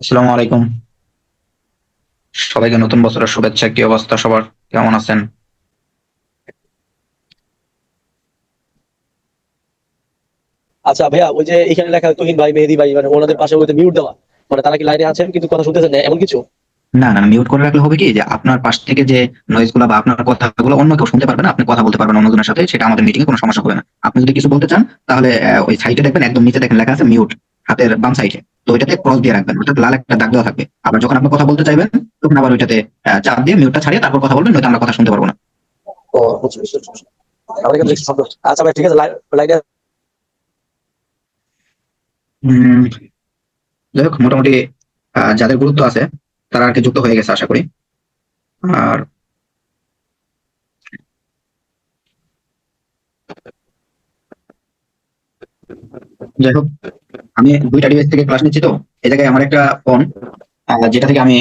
আসসালামু আলাইকুম। সবাইকে নতুন বছরের শুভেচ্ছা। কি অবস্থা সবার? কেমন আছেন? আচ্ছা ভাইয়া, ওই যে এখানে লেখা তুহিন ভাই, মেহেদী ভাই, মানে ওনাদের পাশে ওই মিউট দেওয়া, মানে তারা কি লাইনে আছেন কিন্তু কথা শুনতেছেন না এমন কিছু? না, না, মিউট করে রাখলে হবে কি যে আপনার পাশ থেকে যে নয়েজ গুলা বা আপনার কথাগুলো অন্য কেউ শুনতে পারবে না, আপনি কথা বলতে পারবেন অন্যজনের সাথে, সেটা আমাদের মিটিং এ কোনো সমস্যা হবে না। আপনি যদি কিছু বলতে চান তাহলে ওই সাইটে দেখবেন, একদম নিচে দেখেন লেখা আছে মিউট, হাতের বাম সাইডে। তো ওইটাতে ক্রস দিয়ে রাখবেন, অর্থাৎ লাল একটা দাগ দেওয়া থাকবে। আবার যখন আপনি কথা বলতে চাইবেন তখন আবার ওইটাতে চাপ দিয়ে মিউটটা ছাড়িয়ে তারপর কথা বলবেন, নয়তো আমরা কথা শুনতে পারবো না। ও, বুঝছি, বুঝছি, বুঝছি। আমার এখানে জি। দেখছি শব্দ। আচ্ছা ভাই, ঠিক আছে, লাইনে। উম, যাই হোক, মোটামুটি যাদের গুরুত্ব আছে তারা আর কি যুক্ত হয়ে গেছে আশা করি। আর যাই হোক, আমি 2টা ডিভাইস থেকে ক্লাস নিচ্ছি। তো এই জায়গায় আমার একটা ফোন, যেটা থেকে আমি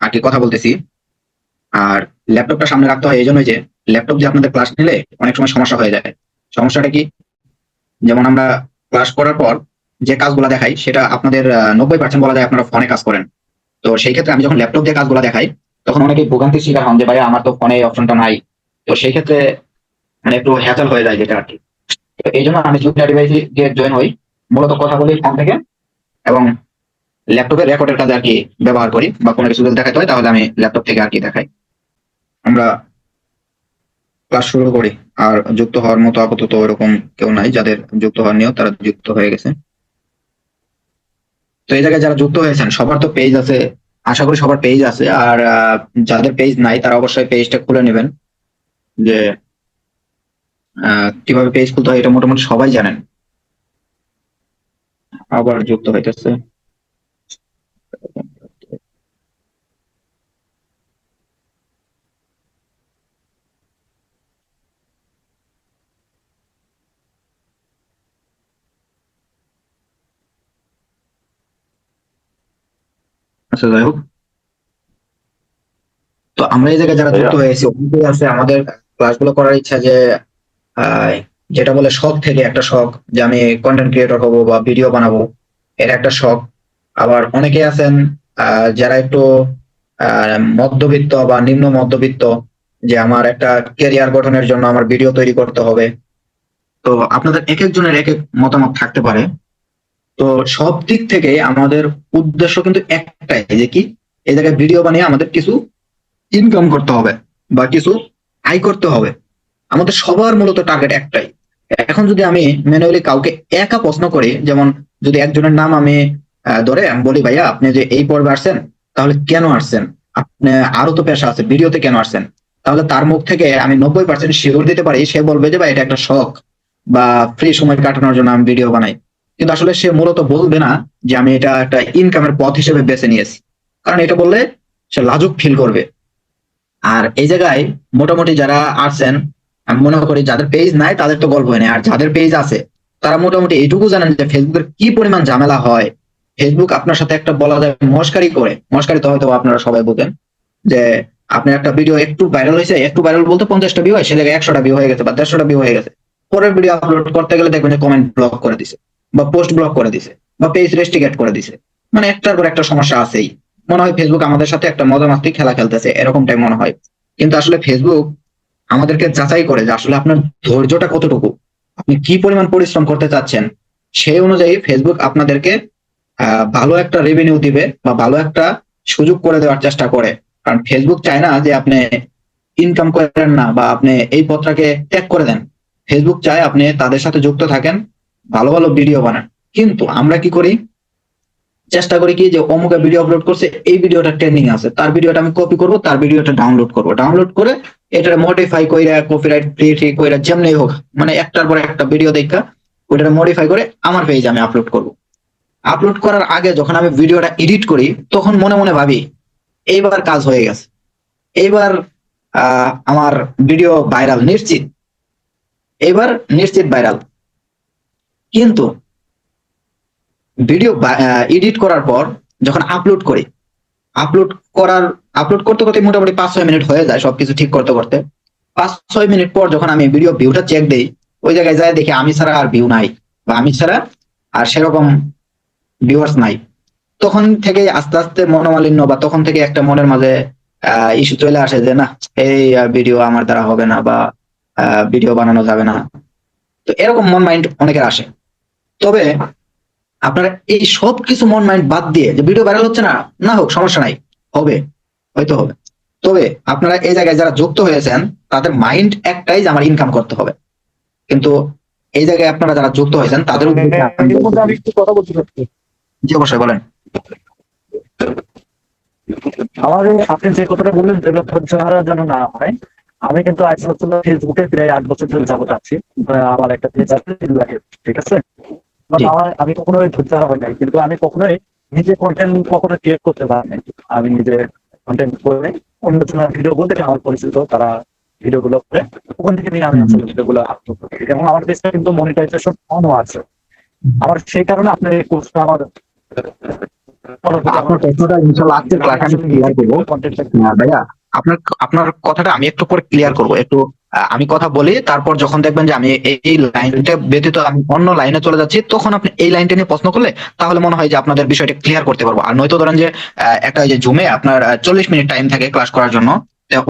আর কি কথা বলতেছি। আর ল্যাপটপটা সামনে রাখতে হয় এই জন্যই যে ল্যাপটপ দিয়ে আপনাদের ক্লাস নিলে অনেক সময় সমস্যা হয়ে যায়। সমস্যাটা কি? যেমন আমরা ক্লাস করার পর যে কাজগুলো দেখাই সেটা আপনাদের 90% বলা যায় আপনারা ফোনে কাজ করেন। তো সেই ক্ষেত্রে আমি যখন ল্যাপটপ দিয়ে কাজগুলো দেখাই তখন অনেকেই ভোগান্তির শিকার হন যে ভাই আমার তো ফোনে এই অপশনটা নাই। তো সেই ক্ষেত্রে মানে একটু হ্যাচাল হয়ে যায় যেটা আর কি। তো এই জন্য আমি 2টা ডিভাইস দিয়ে জয়েন হই, মূলত কথা বলি ফোন থেকে, এবং ল্যাপটপের রেকর্ডের কাজে আর কি ব্যবহার করি, বা কোনো কিছু যদি দেখাতে হয় তাহলে আমি ল্যাপটপ থেকে আর কি দেখাই। আমরা ক্লাস শুরু করি। আর যুক্ত হওয়ার মতো আপাতত ওরকম কেউ নাই, যাদের যুক্ত হওয়ার নিয়ত তারা যুক্ত হয়ে গেছে। তো এই জায়গায় যারা যুক্ত হয়েছেন সবার তো পেজ আছে, আশা করি সবার পেজ আছে। আর যাদের পেজ নাই তারা অবশ্যই পেজটা খুলে নেবেন, যে কিভাবে পেজ খুলতে হয় এটা মোটামুটি সবাই জানেন। আবার যুক্ত হইতেছে। আচ্ছা, যাই হোক, তো আমরা এই জায়গায় যারা ভাইয়া। যুক্ত হয়েছি অনেকেই আছে আমাদের ক্লাসগুলো করার ইচ্ছা, যে আহ, যেটা বলে শখ থেকে একটা শখ, যে আমি কন্টেন্ট ক্রিয়েটর হব বা ভিডিও বানাবো, এটা একটা শখ। আবার অনেকে আছেন যারা একটু মধ্যবিত্ত বা নিম্ন মধ্যবিত্ত, যে আমার একটা ক্যারিয়ার গঠনের জন্য আমার ভিডিও তৈরি করতে হবে। তো আপনাদের এক একজনের এক এক মতামত থাকতে পারে। তো সব দিক থেকে আমাদের উদ্দেশ্য কিন্তু একটাই, যে কি এই জায়গায় ভিডিও বানিয়ে আমাদের কিছু ইনকাম করতে হবে বা কিছু আয় করতে হবে। আমাদের সবার মূলত টার্গেট একটাই। এখন যদি আমি ম্যানুয়ালি কাউকে একা প্রশ্ন করি, যেমন যদি একজনের নাম আমি ধরে আমি বলি ভাইয়া আপনি যে এই পর্বে আসছেন, তাহলে কেন আসছেন? আপনি আরো তো পেশা আছে, ভিডিওতে কেন আসছেন? তাহলে তার মুখ থেকে আমি 90% শিওর দিতে পারি সে বলবে যে ভাই এটা একটা শখ, বা ফ্রি সময় কাটানোর জন্য আমি ভিডিও বানাই। কিন্তু আসলে সে মূলত বলবে না যে আমি এটা একটা ইনকামের পথ হিসেবে বেছে নিয়েছি, কারণ এটা বললে সে লাজুক ফিল করবে। আর এই জায়গায় মোটামুটি যারা আছেন, আমি মনে করি যাদের পেজ নাই তাদের তো গল্প নেই, আর যাদের পেজ আছে তারা মোটামুটি এইটুকু জানেন যে ফেসবুকের কি পরিমাণ ঝামেলা হয়। ফেসবুক আপনার সাথে একটা বলা যায় মস্কারি করে, মস্কারি তো হয়তো আপনারা সবাই বুঝেন, যে আপনার একটা ভিডিও একটু ভাইরাল হয়েছে, একটু ভাইরাল বলতে 50টা ভিউ হয়, সে জায়গায় 100টা ভিউ হয়ে গেছে বা 150টা ভিউ হয়ে গেছে। পরের ভিডিও আপলোড করতে গেলে দেখবেন যে কমেন্ট ব্লক করে দিছে, বা পোস্ট ব্লক করে দিছে, বা পেজ রেস্ট্রিকেট করে দিছে। মানে একটার পর একটা সমস্যা আছেই। মনে হয় ফেসবুক আমাদের সাথে একটা মজা মাস্তি খেলা খেলতেছে, এরকমটাই মনে হয়। কিন্তু আসলে ফেসবুক আমাদেরকে যাচাই করে যে আসলে আপনার ধৈর্যটা কতটুকু, আপনি কি পরিমাণ পরিশ্রম করতে চাচ্ছেন। সেই অনুযায়ী ফেসবুক আপনাদেরকে ভালো একটা রেভিনিউ দিবে বা ভালো একটা সুযোগ করে দেওয়ার চেষ্টা করে। কারণ ফেসবুক চায় না যে আপনি ইনকাম করেন না বা আপনি এই পথটাকে ত্যাগ করে দেন। ফেসবুক চায় আপনি তাদের সাথে যুক্ত থাকেন, ভালো ভালো ভিডিও বানান। কিন্তু আমরা কি করি? চেষ্টা করি কি যে অমুকে ভিডিও আপলোড করছে, এই ভিডিওটা ট্রেন্ডিং আছে, তার ভিডিওটা আমি কপি করব, তার ভিডিওটা ডাউনলোড করব, ডাউনলোড করে এটা মডিফাই কইরা কপিরাইট ফ্রি ঠিক কইরা যেমনি হোক, মানে একটার পর একটা ভিডিও দেখা ওইটা মডিফাই করে আমার পেজে আমি আপলোড করব। আপলোড করার আগে যখন আমি ভিডিওটা এডিট করি তখন মনে মনে ভাবি এইবার কাজ হয়ে গেছে, এইবার আমার ভিডিও ভাইরাল নিশ্চিত, এইবার নিশ্চিত ভাইরাল। কিন্তু ভিডিও এডিট করার পর যখন আপলোড করি, আপলোড করার আপলোড করতে করতে মোটামুটি 5-6 মিনিট হয়ে যায় সবকিছু ঠিক করতে করতে। 5-6 মিনিট পর যখন আমি ভিডিও ভিউটা চেক দেই, ওই জায়গায় যায় দেখি আমি ছাড়া আর ভিউ নাই, বা আমি ছাড়া আর সেরকম ভিউয়ার্স নাই। তখন থেকে আস্তে আস্তে মনোমালিন্য বা তখন থেকে একটা মনের মাঝে ইস্যু চলে আসে যে না, এই ভিডিও আমার দ্বারা হবে না বা ভিডিও বানানো যাবে না। তো এরকম মন মাইন্ড অনেকের আসে। তবে আপনারা এই সব কিছু মন মাইন্ড বাদ দিয়ে, যে ভিডিও ভাইরাল হচ্ছে না, না হোক সমস্যা নাই, হবে, হয়তো হবে। তবে আপনারা এই জায়গায় যারা যুক্ত হয়েছেন তাদের মাইন্ড একটাই যে আমার ইনকাম করতে হবে। কিন্তু এই জায়গায় আপনারা যারা যুক্ত হয়েছেন তাদের উদ্দেশ্যে আমি এর মধ্যে আমি একটু কথা বলতে চাচ্ছি। জি অবশ্যই বলেন। আমাদের আপনি যে কথাটা বললেন যেগুলো ধৈর্য হারা যেন না হয়, আমি কিন্তু আজ হচ্ছে ফেসবুকে প্রায় 8 বছর ধরে যাবত আছি। আমার একটা পেজ আছে 3 লাখের, ঠিক আছে? জি আমি কখনোই ধৈর্য হারা হয় নাই, কিন্তু আমি কখনোই নিজে কন্টেন্ট কখনো ক্রিয়েট করতে পারি নাই। আমি নিজে কন্টেন্ট করে অন্যজনের ভিডিও বলতে আমার পরিচিত তারা ভিডিও গুলো করে ওখান থেকে নিয়ে আমি আসলে ভিডিও গুলো আপলোড করি, এবং আমার পেজটা কিন্তু মনিটাইজেশন অনও আছে। আমার সেই কারণে আপনার এই কোর্সটা আমার আপনার প্রশ্নটা ইনশাল্লাহ আজকের ক্লাসে আমি ক্লিয়ার করবো। ভাইয়া আপনার আপনার কথাটা আমি একটু পরে ক্লিয়ার করব একটু। আমি কথা বলি, তারপর যখন দেখবেন যে আমি এই লাইনটা ব্যতীত আমি অন্য লাইনে চলে যাচ্ছি, তখন আপনি এই লাইনটা নিয়ে প্রশ্ন করলে তাহলে মনে হয় যে আপনাদের বিষয়টা ক্লিয়ার করতে পারবো। আর নয়তো ধরেন যে একটা যে জুমে আপনার 40 মিনিট টাইম থাকে ক্লাস করার জন্য,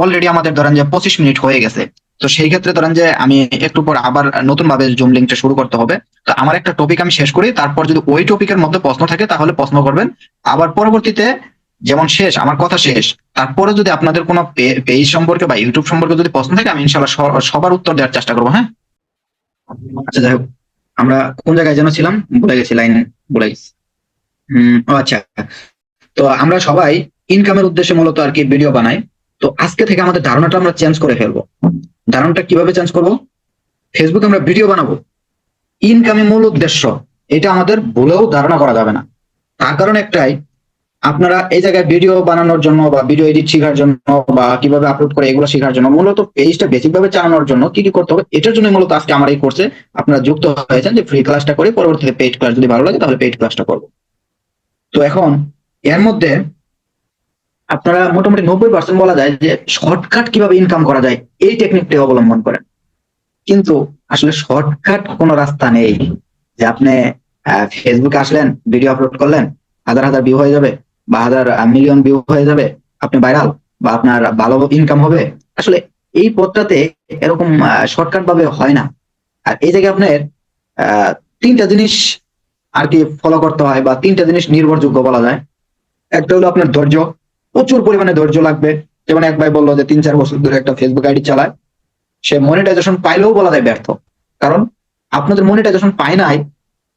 অলরেডি আমাদের ধরেন যে 25 মিনিট হয়ে গেছে। তো সেই ক্ষেত্রে ধরেন যে আমি একটু পর আবার নতুন ভাবে জুম লিঙ্কটা শুরু করতে হবে। তো আমার একটা টপিক আমি শেষ করি, তারপর যদি ওই টপিকের মধ্যে প্রশ্ন থাকে তাহলে প্রশ্ন করবেন। আবার পরবর্তীতে যেমন শেষ আমার কথা শেষ, তারপরে যদি আপনাদের কোনো পেজ সম্পর্কে বা ইউটিউব সম্পর্কে যদি প্রশ্ন থাকে আমি ইনশাল্লাহ সবার উত্তর দেওয়ার চেষ্টা করবো। হ্যাঁ, আচ্ছা যাই হোক, আমরা কোন জায়গায় যেন ছিলাম, ভুলে গেছি, লাইন ভুলে গেছি। ও আচ্ছা, তো আমরা সবাই ইনকামের উদ্দেশ্যে মূলত আর কি ভিডিও বানাই। তো আজকে থেকে আমাদের ধারণাটা আমরা চেঞ্জ করে ফেলবো। ধারণাটা কিভাবে চেঞ্জ করবো? ফেসবুকে আমরা ভিডিও বানাবো, ইনকামই মূল উদ্দেশ্য, এটা আমাদের ভুলেও ধারণা করা যাবে না। তার কারণ একটাই, আপনারা এই জায়গায় ভিডিও বানানোর জন্য বা ভিডিও এডিট শেখার জন্য বা কিভাবে আপলোড করে এগুলো শেখার জন্য মূলত পেজটা বেসিক ভাবে চালানোর জন্য কি কি করতে হবে, এটার জন্য মূলত আজকে আমার এই কোর্সে আপনারা যুক্ত হয়েছেন, যে ফ্রি ক্লাসটা করে পরবর্তীতে পেইড ক্লাস যদি ভালো লাগে তাহলে পেইড ক্লাসটা করবো। তো এখন এর মধ্যে আপনারা মোটামুটি 90% বলা যায় যে শর্টকাট কিভাবে ইনকাম করা যায় এই টেকনিকটি অবলম্বন করেন। কিন্তু আসলে শর্টকাট কোনো রাস্তা নেই যে আপনি ফেসবুকে আসলেন, ভিডিও আপলোড করলেন, হাজার হাজার ভিউ হয়ে যাবে বা হাজার মিলিয়ন ভিউ হয়ে যাবে, আপনি ভাইরাল বা আপনার ভালো ইনকাম হবে। আসলে এই পথটাতে এরকম শর্টকাট ভাবে হয় না। আর এই জায়গায় আপনার তিনটা জিনিস আর কি ফলো করতে হয় বা তিনটা জিনিস নির্ভরযোগ্য বলা যায়। একটা হলো আপনার ধৈর্য, প্রচুর পরিমাণে ধৈর্য লাগবে। যেমন এক ভাই বললো যে 3-4 বছর ধরে একটা ফেসবুক আইডি চালায়, সে মনিটাইজেশন পাইলেও বলা যায় ব্যর্থ। কারণ আপনাদের মনিটাইজেশন পায় নাই,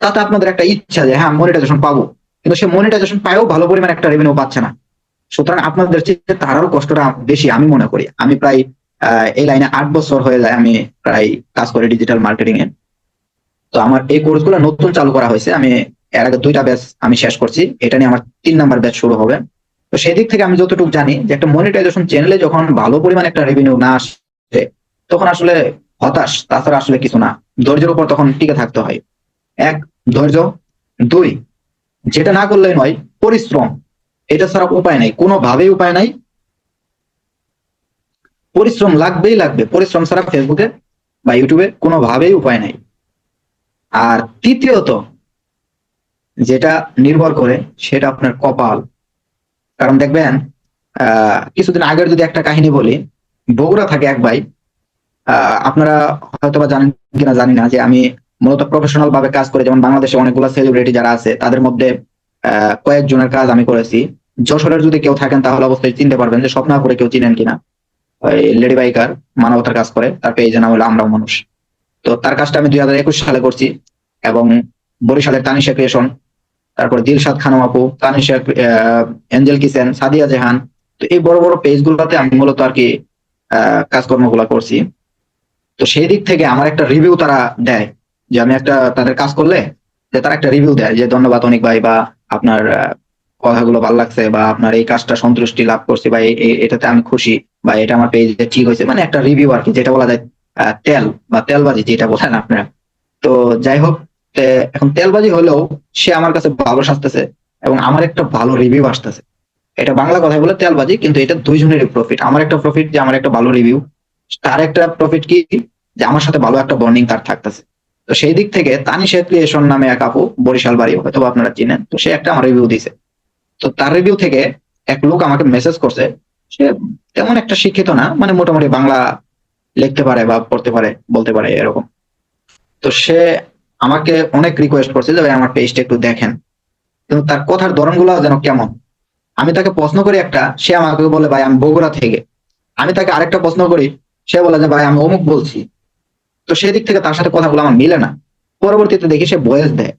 তাতে আপনাদের একটা ইচ্ছা যে হ্যাঁ মনিটাইজেশন পাবো, কিন্তু সে মনিটাইজেশন পায়ও ভালো পরিমাণে একটা রেভিনিউ পাচ্ছে না। সুতরাং আপনাদের চেয়ে তারাও কষ্টটা বেশি আমি মনে করি। আমি প্রায় এই লাইনে 8 বছর হয়ে যায় আমি প্রায় কাজ করি ডিজিটাল মার্কেটিং এ। তো আমার এই কোর্সগুলো নতুন চালু করা হয়েছে, আমি এর আগে 2টা ব্যাচ আমি শেষ করছি, এটা নিয়ে আমার 3 নাম্বার ব্যাচ শুরু হবে। তো সেই দিক থেকে আমি যতটুকু জানি যে একটা মনিটাইজেশন চ্যানেলে যখন ভালো পরিমাণে একটা রেভিনিউ না আসে তখন আসলে হতাশ, তাছাড়া আসলে কিছু না। ধৈর্যের উপর তখন টিকে থাকতে হয়। এক, ধৈর্য। 2, যেটা না করলে নয়, পরিশ্রম। এটা ছাড়া উপায় নাই, কোনোভাবেই উপায় নাই। পরিশ্রম লাগবেই লাগবে, পরিশ্রম ছাড়া ফেসবুকে বা ইউটিউবে কোনোভাবেই উপায় নাই। আর তৃতীয়ত যেটা নির্ভর করে সেটা আপনার কপাল। কারণ দেখবেন কিছুদিন আগের যদি একটা কাহিনী বলি, বগুড়া থাকে এক ভাই, আপনারা হয়তোবা জানেন কিনা জানি না, যে আমি মূলত প্রফেশনাল ভাবে কাজ করে, যেমন বাংলাদেশে অনেকগুলো সেলিব্রিটি যারা আছে তাদের মধ্যে কয়েকজনের কাজ আমি করেছি। যশোরের যদি কেউ থাকেন তাহলে অবশ্যই চিনতে পারবেন, যে স্বপ্না করে কেউ চিনেন কিনা, ওই লেডি বাইকার, মানবতার কাজ করে, তার পেজের নাম হলো আমরাও মানুষ। তো তার কাজটা আমি 2021 সালে করছি। এবং বরিশালের তানিশা ক্রিয়েশন, তারপর দিলশাদ খানম আপু, তানিশা, এঞ্জেল কিচেন, সাদিয়া জাহান, তো এই বড় বড় পেজ গুলোতে আমি মূলত আর কি কাজকর্মগুলো করছি। তো সেই দিক থেকে আমার একটা রিভিউ তারা দেয়, যে আমি একটা তাদের কাজ করলে যে তারা একটা রিভিউ দেয় যে ধন্যবাদ অনেক ভাই, বা আপনার কথাগুলো ভালো লাগছে, বা আপনার এই কাজটা সন্তুষ্টি লাভ করছি, বা এটাতে আমি খুশি, বা এটা আমার পেজে ঠিক হয়েছে, মানে একটা রিভিউ আর কি, যেটা বলা যায় তেল বা তেলবাজি যেটা বলেন আপনারা। তো যাই হোক, এখন তেলবাজি হলেও সে আমার কাছে ভালো সাজতেছে এবং আমার একটা ভালো রিভিউ আসতেছে। এটা বাংলা কথায় বলে তেলবাজি, কিন্তু এটা দুইজনেরই প্রফিট। আমার একটা প্রফিট যে আমার একটা ভালো রিভিউ, তার একটা প্রফিট কি যে আমার সাথে ভালো একটা বন্ডিং তার থাকতেছে। তো সেই দিক থেকে তানিশা ক্রিয়েশন নামে এক আপু, বরিশাল বাড়ি, হয়তো আপনারা চিনেন, তো সে একটা আমার রিভিউ দিছে। তো তার রিভিউ থেকে এক লোক আমাকে মেসেজ করছে, সে তেমন একটা শিক্ষিত না, মানে মোটামুটি বাংলা লিখতে পারে বা পড়তে পারে, বলতে পারে এরকম। তো সে আমাকে অনেক রিকোয়েস্ট করছে যে ভাই আমার পেজটা একটু দেখেন, কিন্তু তার কথার ধরনগুলো যেন কেমন। আমি তাকে প্রশ্ন করি একটা, সে আমাকে বলে ভাই আমি বগুড়া থেকে। আমি তাকে আরেকটা প্রশ্ন করি, সে বলে যে ভাই আমি অমুক বলছি। তো সেদিক থেকে তার সাথে কথাগুলো আমার মিলে না। পরবর্তীতে দেখি সে ভয়েস দেয়,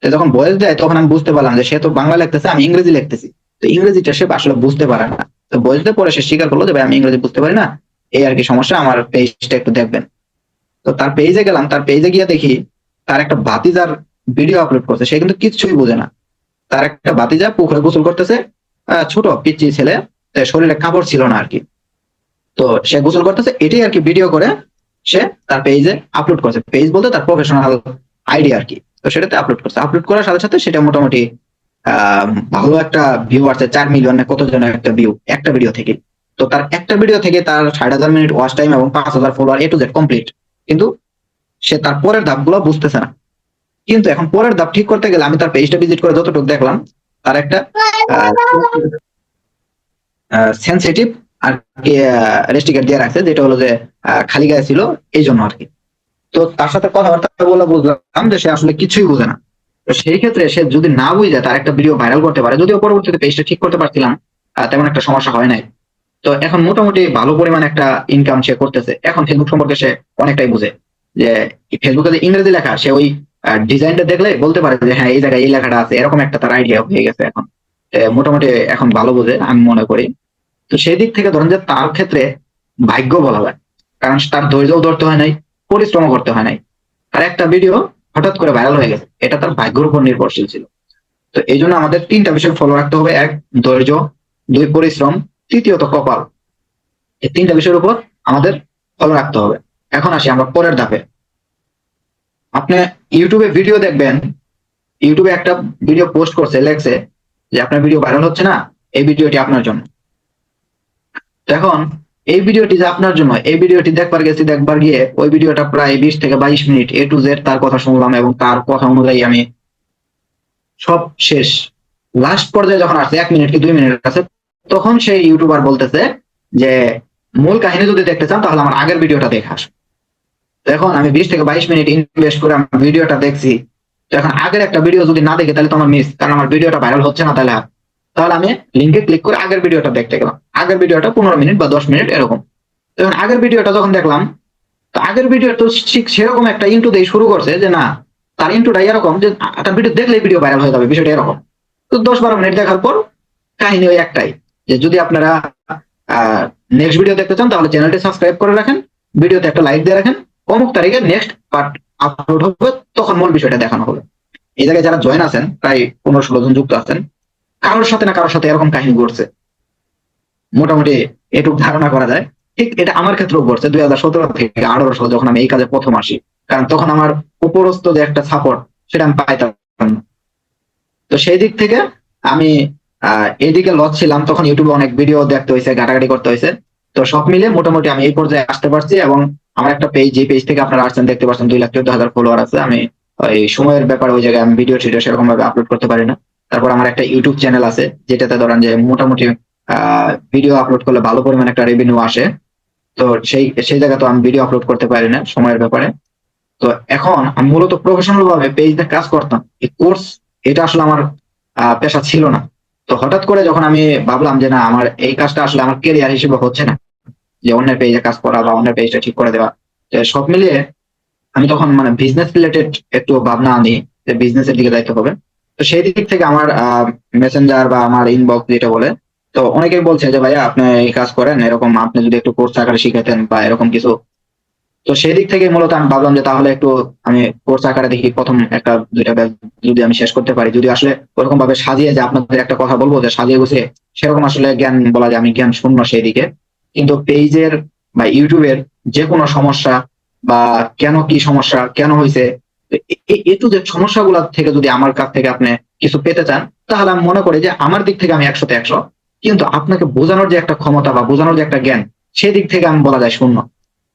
তো যখন ভয়েস দেয় তখন আমি বুঝতে পারলাম যে সে তো বাংলা লিখতেছে, আমি ইংরেজি লিখতেছি। তো ইংরেজিটা সে আসলে বুঝতে পারে না। তো ভয়েস দিয়ে পরে সে স্বীকার করলো যে ভাই আমি ইংরেজি বুঝতে পারি না, এই আর কি সমস্যা, আমার পেজটা একটু দেখবেন। তো তার পেজে গেলাম, তার পেজে গিয়ে দেখি তার একটা ভাতিজার ভিডিও আপলোড করছে, সে কিন্তু কিছুই বোঝে না। তার একটা ভাতিজা পুকুরে গোসল করতেছে, ছোট পিচ্চি ছেলে, শরীরে কাপড় ছিল না আর কি। তো সে গোসল করতেছে, এটাই আর কি ভিডিও করে সে তার পেজে আপলোড করছে। পেজ বলতে তার প্রফেশনাল আইডি আর কি। তো সেটাতে আপলোড করছে, আপলোড করার সাথে সাথে সেটা মোটামুটি ভালো একটা ভিউ আসছে, 4 মিলিয়ন না কত জনের একটা ভিউ একটা ভিডিও থেকে। তো তার একটা ভিডিও থেকে তার 60,000 মিনিট ওয়াচ টাইম এবং 5,000 follower, A to Z complete. কিন্তু সে তার পরের ধাপগুলো বুঝতেছে না। কিন্তু এখন পরের ধাপ ঠিক করতে গেলে আমি তার পেজটা ভিজিট করে যতটুকু দেখলাম, তার একটা সেন্সিটিভ আর কি রেস্ট্রিকেট দিয়ে রাখছে, যেটা হলো যে খালি গায়ে ছিল, এই জন্য আর কি। তো তার সাথে কথাবার্তা বলে বুঝলাম যে সে আসলে কিছুই বোঝে না। তো সেই ক্ষেত্রে সে যদি না বুঝে তার একটা ভিডিও ভাইরাল করতে পারে, যদিও পরবর্তীতে পেজটা ঠিক করতে পারছিলাম, তেমন একটা সমস্যা হয় নাই। তো এখন মোটামুটি ভালো পরিমাণ একটা ইনকাম সে করতেছে। এখন ফেসবুক সম্পর্কে সে অনেকটাই বুঝে, যে ফেসবুকে যে ইংরেজি লেখা, সে ওই ডিজাইনটা দেখলে বলতে পারে যে হ্যাঁ এই জায়গায় এই লেখাটা আছে, এরকম একটা তার আইডিয়া হয়ে গেছে এখন। মোটামুটি এখন ভালো বোঝে আমি মনে করি। তো সেই দিক থেকে ধরেন যে তার ক্ষেত্রে ভাগ্য বলা যায়, কারণ তার ধৈর্যও ধরতে হয় নাই, পরিশ্রমও করতে হয় নাই। আর একটা ভিডিও হঠাৎ করে ভাইরাল হয়ে গেছে, এটা তার ভাগ্যের উপর নির্ভরশীল ছিল। তো এই জন্য আমাদের 3টা বিষয় ফলো রাখতে হবে: 1 ধৈর্য, 2 পরিশ্রম, তৃতীয়ত কপাল। এই 3টা বিষয়ের উপর আমাদের ফলো রাখতে হবে। এখন আসি আমরা পরের ধাপে। আপনি ইউটিউবে ভিডিও দেখবেন, ইউটিউবে একটা ভিডিও পোস্ট করছে, লেখছে যে আপনার ভিডিও ভাইরাল হচ্ছে না, এই ভিডিওটি আপনার জন্য। এখন এই ভিডিওটি যে আপনার জন্য, এই ভিডিওটি দেখবার গিয়ে ওই ভিডিওটা প্রায় 20 থেকে 22 মিনিট এ টু জেড তার কথা শুনলাম, এবং তার কথা অনুযায়ী আমি সব শেষ। লাস্ট পর্যায়ে যখন আসছে 1 মিনিট কি 2 মিনিট আছে, তখন সেই ইউটিউবার বলতেছে যে মূল কাহিনী যদি দেখতে চান তাহলে আমার আগের ভিডিওটা দেখে আসুন। তো এখন আমি 20 থেকে 22 মিনিট ইনভেস্ট করে আমি ভিডিওটা দেখছি। তো এখন আগের একটা ভিডিও যদি না দেখে তাহলে তো আমার মিস, কারণ আমার ভিডিওটা ভাইরাল হচ্ছে না। তাহলে আমি লিঙ্কে ক্লিক করে আগের ভিডিওটা দেখতে গেলাম। আগের ভিডিওটা 15 মিনিট বা 10 মিনিট এরকম। তখন আগের ভিডিওটা যখন দেখলাম, তো আগের ভিডিও তো ঠিক সেরকম একটা ইন্টু দিয়ে শুরু করছে যে না, তার ইন্টুটা এরকম যে তার ভিডিও দেখলেই ভিডিও ভাইরাল হয়ে যাবে, বিষয়টা এরকম। তো 10-12 মিনিট দেখার পর কাহিনী ওই একটাই, যে যদি আপনারা নেক্সট ভিডিও দেখতে চান তাহলে চ্যানেলটি সাবস্ক্রাইব করে রাখেন, ভিডিওতে একটা লাইক দিয়ে রাখেন, অমুক তারিখে নেক্সট পার্ট আপলোড হবে, তখন মূল বিষয়টা দেখানো হবে। এই জায়গায় যারা জয়েন আছেন, প্রায় 15-16 জন যুক্ত আছেন, কারোর সাথে না কারোর সাথে এরকম কাহিনী ঘটছে, মোটামুটি এটুকু ধারণা করা যায়। ঠিক এটা আমার ক্ষেত্রেও ঘটছে 2017 থেকে 18 সাল, যখন আমি এই কাজে প্রথম আসি। কারণ তখন আমার উপরস্থ যে একটা সাপোর্ট, সেটা আমি পাইতাম না। তো সেই দিক থেকে আমি এইদিকে লস ছিলাম, তখন ইউটিউবে অনেক ভিডিও দেখতে হয়েছে, ঘাটাঘাটি করতে হয়েছে। তো সব মিলে মোটামুটি আমি এই পর্যায়ে আসতে পারছি, এবং আমার একটা পেজ, যে পেজ থেকে আপনারা আসছেন দেখতে পাচ্ছেন 2,14,000 ফলোয়ার আছে। আমি ওই সময়ের ব্যাপারে ওই জায়গায় আমি ভিডিও সেরকম ভাবে আপলোড করতে পারি না। তারপর আমার একটা ইউটিউব চ্যানেল আছে, যেটাতে ধরেন যে মোটামুটি ভিডিও আপলোড করলে ভালো পরিমাণ একটা রেভিনিউ আসে। তো সেই জায়গা তো আমি ভিডিও আপলোড করতে পারি না সময়ের ব্যাপারে। তো এখন আমি মূলত প্রফেশনাল ভাবে পেজ নিয়ে কাজ করতাম। এই কোর্স, এটা আসলে আমার পেশা ছিল না। তো হঠাৎ করে যখন আমি ভাবলাম যে না, আমার এই কাজটা আসলে আমার কেরিয়ার হিসেবে হচ্ছে না, যে অন্যের পেজে কাজ করা বা অন্যের পেজটা ঠিক করে দেওয়া, তো সব মিলিয়ে আমি তখন মানে বিজনেস রিলেটেড একটু ভাবনা আনি যে বিজনেসের দিকে যাইতে হবে। তো সেই দিক থেকে আমার মেসেঞ্জার বা আমার ইনবক্স যেটা বলে, তো অনেকেই বলছে যে ভাইয়া আপনি এই কাজ করেন, এরকম আপনি যদি একটু কোর্স আকারে শিখাতেন বা এরকম কিছু। তো সেই দিক থেকে মূলত আমি ভাবলাম যে তাহলে একটু আমি কোর্স আকারে দেখি, প্রথম 1-2টা ব্যাচ যদি আমি শেষ করতে পারি, যদি আসলে ওরকম ভাবে সাজিয়ে, যে আপনাদের একটা কথা বলবো যে সাজিয়ে গুছিয়ে সেরকম আসলে জ্ঞান বলা যায় আমি জ্ঞান শূন্য সেই দিকে। কিন্তু পেজের বা ইউটিউবের যে কোনো সমস্যা বা কেন কি সমস্যা কেন হয়েছে, একটু যে সমস্যাগুলো থেকে যদি আমার কাছ থেকে আপনি কিছু পেতে চান, তাহলে আমি মনে করি যে আমার দিক থেকে আমি 100-তে 100, কিন্তু আপনাকে বোঝানোর যে একটা ক্ষমতা বা বোঝানোর যে একটা জ্ঞান, সেই দিক থেকে আমি বলা যায় শূন্য।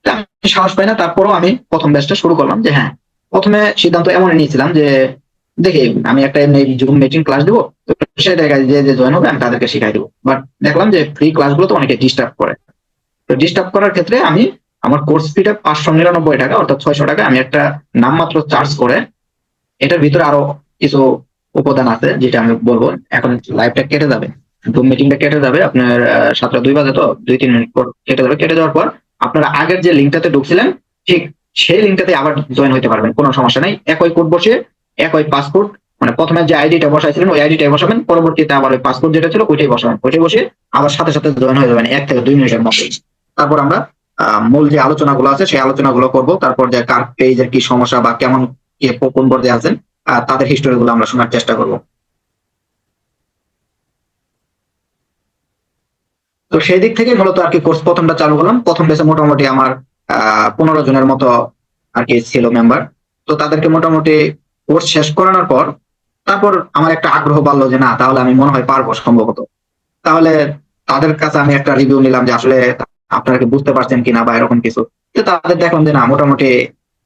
তা আমি সাহস পাই না, তারপরেও আমি প্রথম ব্যাচটা শুরু করলাম। যে হ্যাঁ, প্রথমে সিদ্ধান্ত এমনই নিয়েছিলাম যে দেখি আমি একটা জুম মিটিং ক্লাস দিব, সেই জায়গায় যে জয়েন হবে আমি তাদেরকে শিখাই দিব। বাট দেখলাম যে ফ্রি ক্লাসগুলো তো অনেকে ডিস্টার্ব করে। তো ডিস্টার্ব করার ক্ষেত্রে আমি আমার কোর্স ফিটা 599 টাকা অর্থাৎ 600 টাকা আমি একটা নামমাত্র চার্জ করে, এটার ভিতরে আরো কিছু উপাদান আছে যেটা আমি বলবো। এখন লাইভটা কেটে যাবে, জুম মিটিংটা কেটে যাবে আপনার 7টা 2 বাজে, তো 2-3 মিনিট পর কেটে যাবে। কেটে যাওয়ার পর আপনারা আগের যে লিঙ্কটাতে ঢুকছিলেন ঠিক সেই লিঙ্কটাতে আবার জয়েন হইতে পারবেন, কোনো সমস্যা নাই। একই কোড বসিয়ে একই পাসপোর্ট, মানে প্রথমে যে আইডিটা বসাইছিলেন ওই আইডিটাই বসাবেন, পরবর্তীতে আবার ওই পাসপোর্ট যেটা ছিল ওইটাই বসাবেন, ওইটাই বসিয়ে আবার সাথে সাথে জয়েন হয়ে যাবেন 1 থেকে 2 মিনিটের মধ্যে। তারপর আমরা মূল যে আলোচনাগুলো আছে সেই আলোচনাগুলো করব। তারপর যে কার পেজের কি সমস্যা বা কেমন কে কোন পর্যায়ে আছেন তাদের হিস্টোরি গুলো আমরা শোনার চেষ্টা করব। তো সেই দিক থেকে মূলত আর কি কোর্স প্রথমটা চালু করলাম। প্রথম বেসে মোটামুটি আমার 15 জনের মতো আর কি ছিল মেম্বার। তো তাদেরকে মোটামুটি কোর্স শেষ করানোর পর তারপর আমার একটা আগ্রহ বাড়লো যে না, তাহলে আমি মনে হয় পারবো সম্ভবত। তাহলে তাদের কাছে আমি একটা রিভিউ নিলাম যে আসলে আপনারা কি বুঝতে পারছেন কিনা বা এরকম কিছু। তো তাদের দেখলাম যে না, মোটামুটি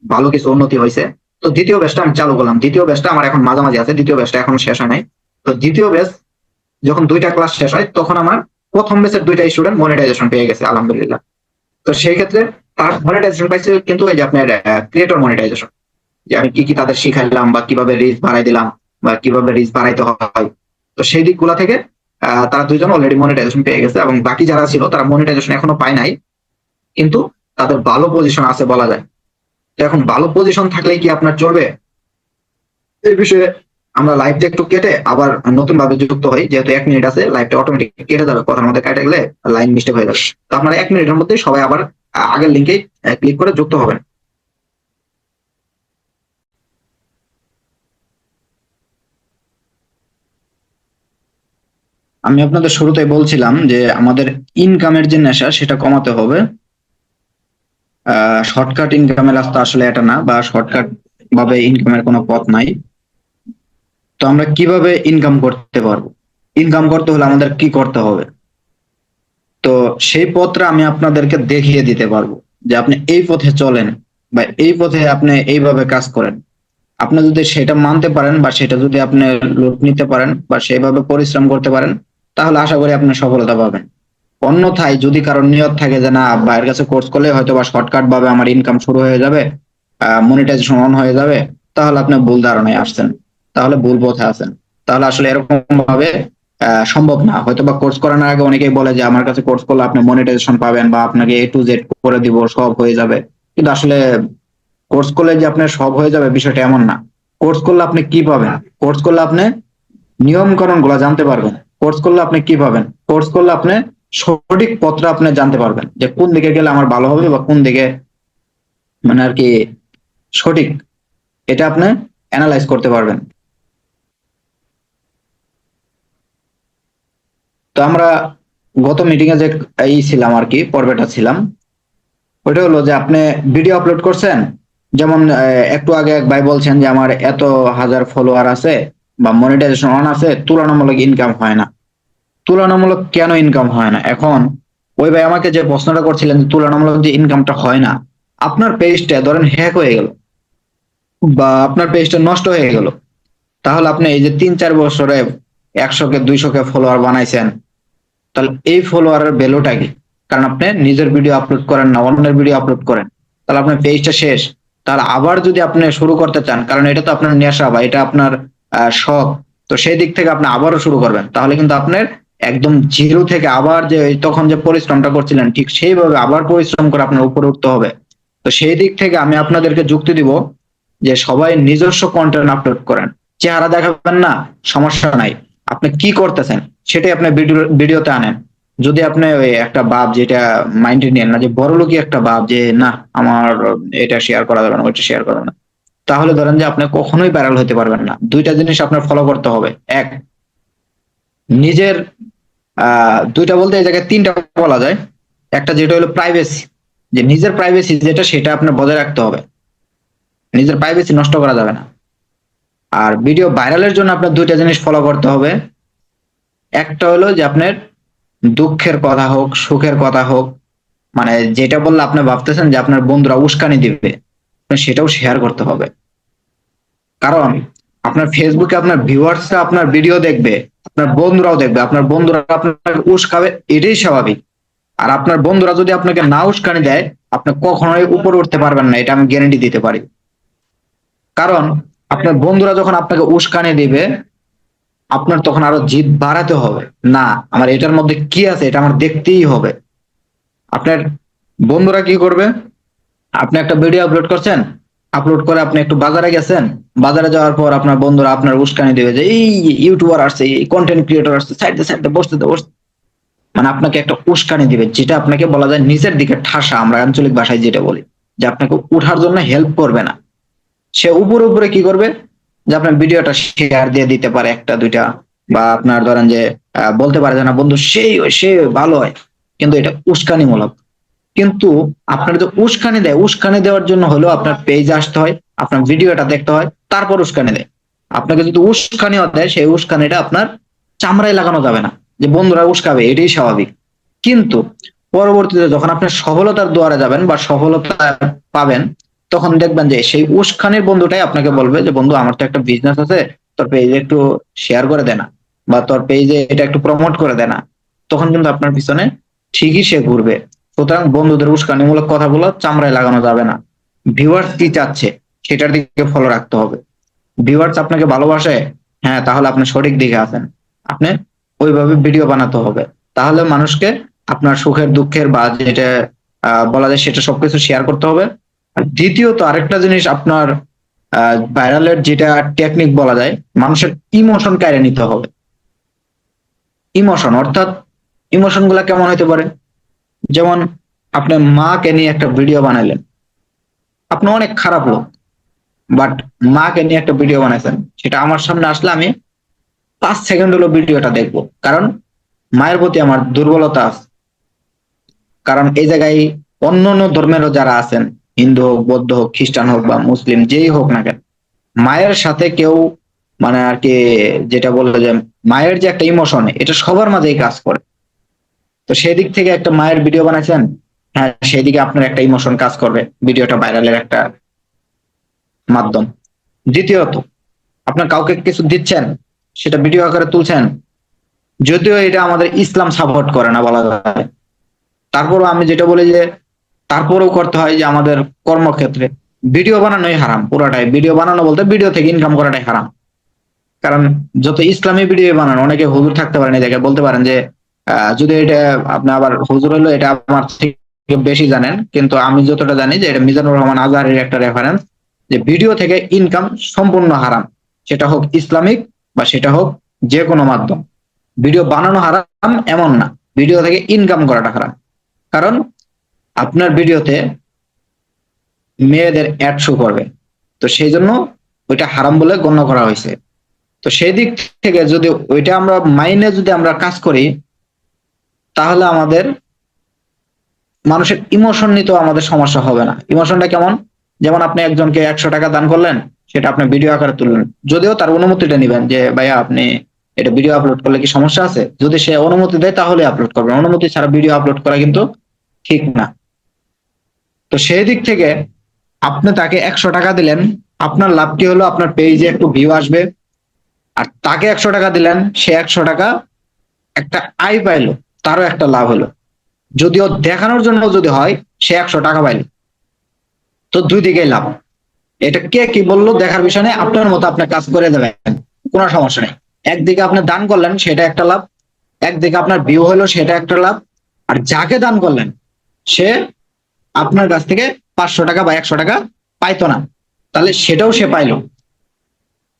ভালো কিছু উন্নতি হয়েছে। তো দ্বিতীয় ব্যাচটা আমি চালু করলাম। দ্বিতীয় ব্যাচটা আমার এখন মাঝামাঝি আছে, দ্বিতীয় ব্যাচটা এখন শেষ হয় নাই। তো দ্বিতীয় ব্যাচ যখন 2টা ক্লাস শেষ হয় তখন আমার প্রথম ব্যাচের 2টা স্টুডেন্ট মনিটাইজেশন পেয়ে গেছে আলহামদুলিল্লাহ। তো সেই ক্ষেত্রে তার মনিটাইজেশন পাইছে কিন্তু এই যে আপনার ক্রিয়েটর মনিটাইজেশন, যে আমি কি কি তাদের শিখাইলাম বা কিভাবে রিচ বাড়াই দিলাম বা কিভাবে রিচ বাড়াইতে হয়। তো সেই দিকগুলা থেকে তারা 2জন অলরেডি মনিটাইজেশন পেয়ে গেছে, এবং বাকি যারা ছিল তারা মনিটাইজেশন এখনো পায় নাই, কিন্তু তাদের ভালো পজিশন আছে বলা যায়। তো এখন ভালো পজিশন থাকলেই কি আপনার চলবে, এই বিষয়ে আমরা লাইভটা একটু কেটে আবার নতুন ভাবে যুক্ত হই। যেহেতু 1 মিনিট আছে, লাইভটা অটোমেটিক কেটে যাবে, কথার মধ্যে কেটে গেলে লাইন মিস্টেক হয়ে যাবে। তো আপনারা 1 মিনিটের মধ্যে সবাই আবার আগের লিঙ্কে ক্লিক করে যুক্ত হবেন। আমি আপনাদের শুরুতেই বলছিলাম যে আমাদের ইনকামের যে নেশা সেটা কমাতে হবে। শর্টকাট ইনকামের রাস্তা আসলে এটা না, বা শর্টকাট ভাবে ইনকামের কোনো পথ নাই। তো আমরা কিভাবে ইনকাম করতে পারবো, ইনকাম করতে হলে আমাদের কি করতে হবে, তো সেই পথটা আমি আপনাদেরকে দেখিয়ে দিতে পারবো যে আপনি এই পথে চলেন বা এই পথে আপনি এইভাবে কাজ করেন। আপনি যদি সেটা মানতে পারেন বা সেটা যদি আপনি লুট নিতে পারেন বা সেইভাবে পরিশ্রম করতে পারেন, তাহলে আশা করি আপনি সফলতা পাবেন। অন্যথায় যদি কারোর নিয়ত থাকে যে না, বাইরের কাছে কোর্স করলে হয়তো বা শর্টকাট ভাবে আমার ইনকাম শুরু হয়ে যাবে, মনিটাইজেশন অন হয়ে যাবে, তাহলে আপনি ভুল ধারণায় আসছেন, তাহলে ভুল পথে আছেন। তাহলে আসলে এরকম ভাবে সম্ভব না। হয়তো বা কোর্স করানোর আগে অনেকেই বলে যে আমার কাছে কোর্স করলে আপনি মনিটাইজেশন পাবেন বা আপনাকে A to Z করে দিব, সব হয়ে যাবে। কিন্তু আসলে কোর্স করলে যে আপনার সব হয়ে যাবে বিষয়টা এমন না। কোর্স করলে আপনি কি পাবেন, কোর্স করলে আপনি নিয়ম কানুন গুলা জানতে পারবেন। কোর্স করলে আপনি কি পাবেন, কোর্স করলে আপনি সঠিক পথটা আপনি জানতে পারবেন যে কোন দিকে গেলে আমার ভালো হবে বা কোন দিকে মানে আর কি সঠিক, এটা আপনি অ্যানালাইজ করতে পারবেন। তো আমরা গত মিটিং এ যে ছিলাম আর কি, পর্বটা ছিলাম, ওইটা হলো যে আপনি ভিডিও আপলোড করছেন। যেমন একটু আগে এক ভাই বলছেন যে আমার এত হাজার ফলোয়ার আছে বা মনিটাইজেশন অন আছে, তুলনামূলক ইনকাম হয় না। তুলনামূলক কেন ইনকাম হয় না? এখন ওই ভাই আমাকে যে প্রশ্নটা করছিলেন যে তুলনামূলক যে ইনকামটা হয় না, আপনার পেজটা ধরেন হ্যাক হয়ে গেল বা আপনার পেজটা নষ্ট হয়ে গেল, তাহলে আপনি এই যে 3-4 বছরে 100-200 ফলোয়ার বানাইছেন, তাহলে এই ফলোয়ারের ভ্যালুটা কি? কারণ আপনি নিজের ভিডিও আপলোড করেন না, অন্যের ভিডিও আপলোড করেন, তাহলে আপনার পেজটা শেষ। তাহলে আবার যদি আপনি শুরু করতে চান, কারণ এটা তো আপনার নেশা বা এটা আপনার শখ, তো সেই দিক থেকে আপনি আবারও শুরু করবেন, তাহলে কিন্তু আপনার একদম জিরো থেকে আবার যে তখন যে পরিশ্রমটা করছিলেন ঠিক সেইভাবে আবার পরিশ্রম করে আপনার উপরে উঠতে হবে। তো সেই দিক থেকে আমি আপনাদেরকে যুক্তি দিব যে সবাই নিজস্ব কন্টেন্ট আপলোড করেন। চেহারা দেখাবেন না, সমস্যা নাই, আপনি কি করতেছেন সেটাই আপনি ভিডিওতে আনেন। যদি আপনি ওই একটা ভাব যেটা মাইন্ডে নেন না, যে বড়লোকি একটা ভাব যে না আমার এটা শেয়ার করা যাবে না, ওইটা শেয়ার করা যাবে না, তাহলে ধরেন যে আপনি কখনোই ভাইরাল হতে পারবেন না। 2টা জিনিস আপনার ফলো করতে হবে। এক, নিজের 2টা বলতে এই জায়গায় 3টা বলা যায়। একটা যেটা হলো প্রাইভেসি, যে নিজের প্রাইভেসি যেটা সেটা আপনার বজায় রাখতে হবে, নিজের প্রাইভেসি নষ্ট করা যাবে না। আর ভিডিও ভাইরালের জন্য আপনার 2টা জিনিস ফলো করতে হবে। একটা হলো যে আপনার দুঃখের কথা হোক, সুখের কথা হোক, মানে যেটা বললে আপনি ভাবতেছেন যে আপনার বন্ধুরা উস্কানি দিবে, সেটাও শেয়ার করতে হবে। কারণ আপনার ফেসবুকে আপনার ভিউয়ার্সরা আপনার ভিডিও দেখবে, আপনার বন্ধুরাও দেখবে, আপনার বন্ধুরা আপনার উস্কাবে, এটাই স্বাভাবিক। আর আপনার বন্ধুরা যদি আপনাকে না উস্কানি দেয়, আপনি কখনোই উপরে উঠতে পারবেন না, এটা আমি গ্যারান্টি দিতে পারি। কারণ আপনার বন্ধুরা যখন আপনাকে উস্কানি দিবে, আপনার তখন আরো জিদ বাড়াতে হবে, না আমার এটার মধ্যে কি আছে এটা আমার দেখতেই হবে। আপনার বন্ধুরা কি করবে, আপনি একটা ভিডিও আপলোড করছেন, আপলোড করে আপনি একটু বাজারে গেছেন, বাজারে যাওয়ার পর আপনার বন্ধুরা আপনার উস্কানি দেবে যে এই ইউটিউবার আসছে, এই কন্টেন্ট ক্রিয়েটর আসছে, সাইডে সাইডে বসতে দে, বসতে, মানে আপনাকে একটা উস্কানি দিবে, যেটা আপনাকে বলা যায় নিচের দিকে ঠাসা, আমরা আঞ্চলিক ভাষায় যেটা বলি, যে আপনাকে উঠার জন্য হেল্প করবে না। সে উপরে উপরে কি করবে, যে আপনার ভিডিওটা শেয়ার দিয়ে দিতে পারে একটা দুইটা, বা আপনার ধরেন যে বলতে পারে যে না বন্ধু সে ভালো হয়, কিন্তু এটা উস্কানিমূলক। কিন্তু আপনার যে উস্কানি দেয়, উস্কানি দেওয়ার জন্য হলেও আপনার পেজে আসতে হয়, আপনার ভিডিওটা দেখতে হয়, তারপর উস্কানি দেয়। আপনাকে যদি উস্কানিও দেয়, সেই উস্কানিটা আপনার চামড়ায় লাগানো যাবে না, যে বন্ধুরা উস্কাবে, এটাই স্বাভাবিক। কিন্তু পরবর্তীতে যখন আপনার সফলতার দুয়ারে যাবেন বা সফলতা পাবেন, তখন দেখবেন যে সেই উস্কানির বন্ধুটাই আপনাকে বলবে যে বন্ধু আমার তো একটা বিজনেস আছে, তোর পেজে একটু শেয়ার করে দে না, বা তোর পেজে এটা একটু প্রমোট করে দে না। তখন কিন্তু আপনার পিছনে ঠিকই সে ঘুরবে। সুতরাং বন্ধুদের উস্কানিমূলক কথাগুলো চামড়ায় লাগানো যাবে না। ভিউয়ার্স কি চাচ্ছে সেটার দিকে ফলো রাখতে হবে। ভিউয়ার্স আপনাকে ভালোবাসে, হ্যাঁ, তাহলে আপনি সঠিক দিকে আছেন, আপনি ওইভাবে ভিডিও বানাতে হবে। তাহলে মানুষকে আপনার সুখের দুঃখের বা যেটা বলা যায় সেটা সবকিছু শেয়ার করতে হবে। আর দ্বিতীয়ত আরেকটা জিনিস, আপনার ভাইরালের যেটা টেকনিক বলা যায়, মানুষের ইমোশন কাড়ে নিতে হবে। ইমোশন অর্থাৎ ইমোশন গুলা কেমন হতে পারে, যেমন আপনি মাকে নিয়ে একটা ভিডিও বানাইলেন, আপনি অনেক খারাপ লোক, বাট মাকে নিয়ে একটা ভিডিও বানাইছেন, সেটা আমার সামনে আসলে আমি 5 সেকেন্ড হলো ভিডিওটা দেখবো, কারণ মায়ের প্রতি আমার দুর্বলতা আছে। কারণ এই জায়গায় অন্য অন্য ধর্মেরও যারা আছেন, হিন্দু হোক, বৌদ্ধ হোক, খ্রিস্টান হোক বা মুসলিম, যেই হোক না কেন, মায়ের সাথে কেউ মানে আর কি, যেটা বললো যে মায়ের যে একটা ইমোশন, এটা সবার মাঝেই কাজ করে। তো সেই দিক থেকে একটা মায়ের ভিডিও বানাইছেন, হ্যাঁ সেই দিকে আপনার একটা ইমোশন কাজ করবে, ভিডিওটা ভাইরালের একটা মাধ্যম। দ্বিতীয়ত, আপনার কাউকে কিছু দিচ্ছেন, সেটা ভিডিও আকারে তুলছেন, যদিও এটা আমাদের ইসলাম সাপোর্ট করে না বলা যায়, তারপরও আমি যেটা বলি যে তারপরেও করতে হয়, যে আমাদের কর্মক্ষেত্রে ভিডিও বানানোই হারাম, পুরাটাই ভিডিও বানানো বলতে ভিডিও থেকে ইনকাম করাটাই হারাম। কারণ যত ইসলামী ভিডিও বানান, অনেকে হুজুর থাকতে পারেন এই জায়গায়, বলতে পারেন যে যদি এটা আপনি আবার হুজুর হলো, এটা আমার থেকে বেশি জানেন, কিন্তু আমি যতটা জানি যে এটা মিজানুর রহমান আজহারের একটা রেফারেন্স, যে ভিডিও থেকে ইনকাম সম্পূর্ণ হারাম, সেটা হোক ইসলামিক বা সেটা হোক যে কোনো মাধ্যম। ভিডিও বানানো হারাম এমন না, ভিডিও থেকে ইনকাম করাটা হারাম। কারণ আপনার ভিডিওতে মেয়েদের অ্যাড শো করবে, তো সেই জন্য ওইটা হারাম বলে গণ্য করা হয়েছে। তো সেই দিক থেকে যদি ওইটা আমরা মাইনে যদি আমরা কাজ করি, তাহলে আমাদের মানুষের ইমোশন নিতেও আমাদের সমস্যা হবে না। ইমোশনটা কেমন, যেমন আপনি একজনকে 100 টাকা দান করলেন, সেটা আপনি ভিডিও আকারে তুললেন, যদিও তার অনুমতিটা নিবেন, যে ভাইয়া আপনি এটা ভিডিও আপলোড করলে কি সমস্যা আছে, যদি সে অনুমতি দেয় তাহলে আপলোড করবেন, অনুমতি ছাড়া ভিডিও আপলোড করা কিন্তু ঠিক না। তো সেই দিক থেকে আপনি তাকে 100 টাকা দিলেন, আপনার লাভ কি হলো, আপনার পেজে একটু ভিউ আসবে। আর তাকে 100 টাকা দিলেন, সে 100 টাকা একটা আয় পাইলো, তারও একটা লাভ হলো। যদিও দেখানোর জন্য যদি হয়, সে 100 টাকা পাইলো, তো দুই দিকেই লাভ। এটা কে কি বললো দেখার বিষয় নেই, আপনার মতো আপনি কাজ করে দেবেন, কোনো সমস্যা নেই। একদিকে আপনি দান করলেন, সেটা একটা লাভ, একদিকে আপনার ভিউ হলো, সেটা একটা লাভ। আর যাকে দান করলেন, সে আপনার কাছ থেকে 500 টাকা বা 100 টাকা পাইতো না, তাহলে সেটাও সে পাইলো।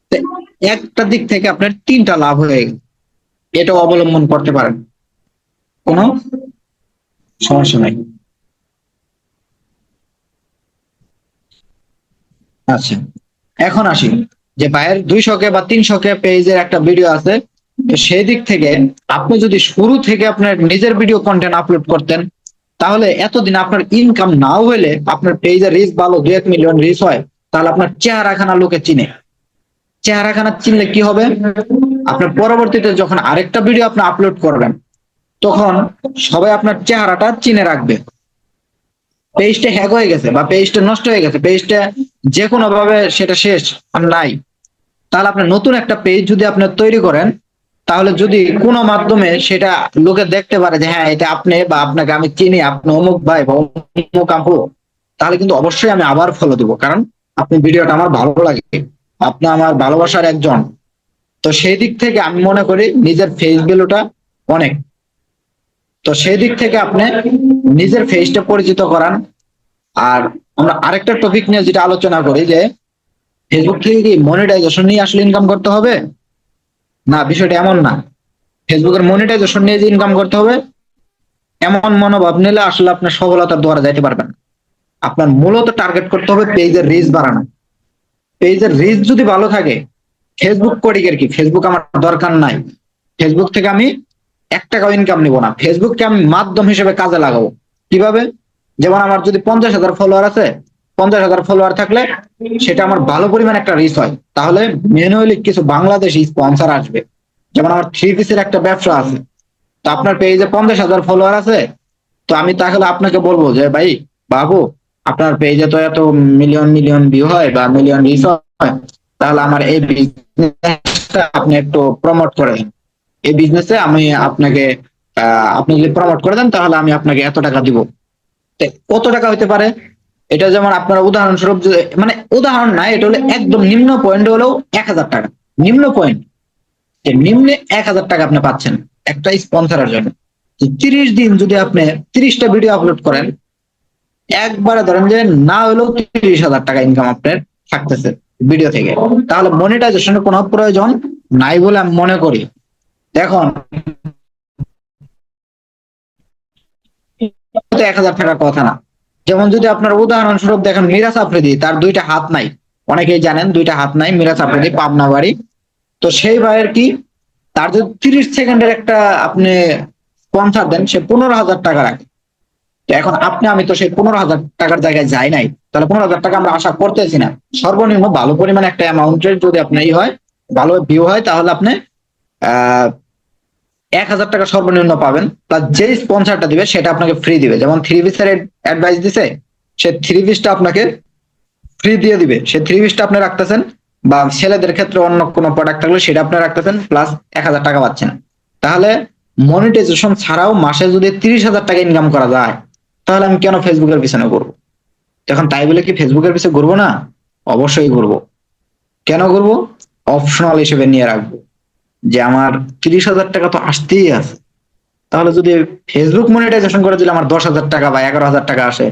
তো একটা দিক থেকে আপনার 3টা লাভ হয়ে গেল, এটাও অবলম্বন করতে পারেন, কোনো সমস্যা নাই। আচ্ছা, এখন আসি যে ভাইয়ের 200 কে বা 300 কে পেজের একটা ভিডিও আছে, তো সেই দিক থেকে আপনি যদি শুরু থেকে আপনার নিজের ভিডিও কন্টেন্ট আপলোড করতেন, তাহলে এতদিন আপনার ইনকাম নাও হইলে আপনার পেজের রিচ ভালো, 2-1 মিলিয়ন রিচ হয়, তাহলে আপনার চেহারাখানা লোকে চিনে। চেহারাখানা চিনলে কি হবে, আপনার পরবর্তীতে যখন আরেকটা ভিডিও আপনি আপলোড করবেন, তখন সবাই আপনার চেহারাটা চিনে রাখবে। পেজটা হ্যাক হয়ে গেছে বা পেজটা নষ্ট হয়ে গেছে, পেজটা যে কোনো ভাবে সেটা শেষ আর নাই, তাহলে আপনার নতুন একটা পেজ যদি আপনি তৈরি করেন, তাহলে যদি কোনো মাধ্যমে সেটা লোকে দেখতে পারে যে হ্যাঁ এটা আপনি বা আপনাকে আমি চিনি, আপনি অমুক ভাই বা অমুক আপু, তাহলে কিন্তু অবশ্যই আমি আবার ফলো দিব, কারণ আপনি ভিডিওটা আমার ভালো লাগে, আপনি আমার ভালোবাসার একজন। তো সেই দিক থেকে আমি মনে করি নিজের ফেস ভ্যালুটা অনেক। তো সেই দিক থেকে আপনি নিজের ফেসটা পরিচিত করান। আর আমরা আরেকটা টপিক নিয়ে যেটা আলোচনা করি যে ফেসবুক থেকে কি মনিটাইজেশন নিয়ে আসলে ইনকাম করতে হবে? না, বিষয়টা এমন না। ফেসবুকের মনিটাইজেশন নিয়ে যে ইনকাম করতে হবে এমন মনোভাব নিলে আসলে আপনার সফলতার দ্বারা যাইতে পারবেন। আপনার মূলত টার্গেট করতে হবে পেজের রিচ বাড়ানো। পেজের রিচ যদি ভালো থাকে, ফেসবুক কোডিংয়ের কি, ফেসবুক আমার দরকার নাই, ফেসবুক থেকে আমি 1 টাকাও ইনকাম নিব না, ফেসবুককে আমি মাধ্যম হিসেবে কাজে লাগাবো। কিভাবে? যেমন আমার যদি 50,000 ফলোয়ার আছে, 50,000 ফলোয়ার থাকলে সেটা আমার ভালো পরিমাণ একটা রিচ হয়, তাহলে ম্যানুয়ালি কিছু বাংলাদেশি স্পন্সর আসবে। যেমন আমার থ্রি পিসের একটা ব্যবসা আছে, তো আপনার পেজে 50,000 ফলোয়ার আছে, তো আমি তাহলে আপনাকে বলবো যে ভাই বাবু, আপনার পেজে তো এত মিলিয়ন মিলিয়ন ভিউ হয় বা মিলিয়ন রিচ হয়, তাহলে আমার এই বিজনেসটা আপনি একটু প্রমোট করেন। এই বিজনেসে আমি আপনাকে আপনি যদি প্রমোট করে দেন তাহলে আমি আপনাকে এত টাকা দিব। তো কত টাকা হতে পারে? এটা যেমন আপনারা উদাহরণস্বরূপ মানে উদাহরণ না, এটা হলো একদম নিম্ন পয়েন্ট হলেও 1,000 টাকা। নিম্ন পয়েন্ট, নিম্নে 1,000 টাকা আপনি পাচ্ছেন একটা স্পন্সরের জন্য। 30 দিন যদি আপনি 30টা ভিডিও আপলোড করেন, একবারে ধরেন যে না হলেও 30,000 টাকা ইনকাম আপনার থাকতেছে ভিডিও থেকে, তাহলে মনিটাইজেশনের কোনো প্রয়োজন নাই বলে আমি মনে করি। দেখুন, 1,000 টাকার কথা না। যেমন যদি আপনার উদাহরণস্বরূপ দেখেন মিরাজ আফ্রিদি, তার 2টা হাত নাই, অনেকেই জানেন 2টা হাত নাই মিরাজ আফ্রিদি, পাবনা বাড়ি। তো সেই ভাইয়ের কি, তার যদি 30 সেকেন্ডের একটা আপনি স্পন্সর দেন, সে 15,000 টাকা রাখে। তো এখন আমি তো সেই 15,000 টাকার জায়গায় যাই নাই, তাহলে 15,000 টাকা আমরা আশা করতেছি না। সর্বনিম্ন ভালো পরিমাণ একটা অ্যামাউন্টের যদি আপনার হয়, ভালো ভিউ হয়, তাহলে আপনি 1,000 টাকা সর্বনিম্ন পাবেন। প্লাস যে স্পন্সরটা দিবে সেটা আপনাকে ফ্রি দিবে। যেমন থ্রি পিসের অ্যাডভাইস দিছে, সে থ্রি পিসটা আপনাকে ফ্রি দিয়ে দিবে। সে থ্রি পিসটা আপনি রাখতেছেন, বা ছেলেদের ক্ষেত্রে অন্য কোনো প্রোডাক্ট থাকলে সেটা আপনি রাখতেছেন, প্লাস 1,000 টাকা পাচ্ছেন। তাহলে মনিটাইজেশন ছাড়াও মাসে যদি 30,000 টাকা ইনকাম করা যায়, তাহলে আমি কেন ফেসবুকের পিছনে ঘুরবো? এখন তাই বলে কি ফেসবুকের পিছনে ঘুরবো না? অবশ্যই ঘুরবো। কেন ঘুরবো? অপশনাল হিসেবে নিয়ে রাখবো যে আমার 30,000 টাকা তো আসতেই আছে। তাহলে যদি ফেসবুক মনিটাইজেশন করে দিলে আমার 10,000 টাকা বা 11,000 টাকা আসে,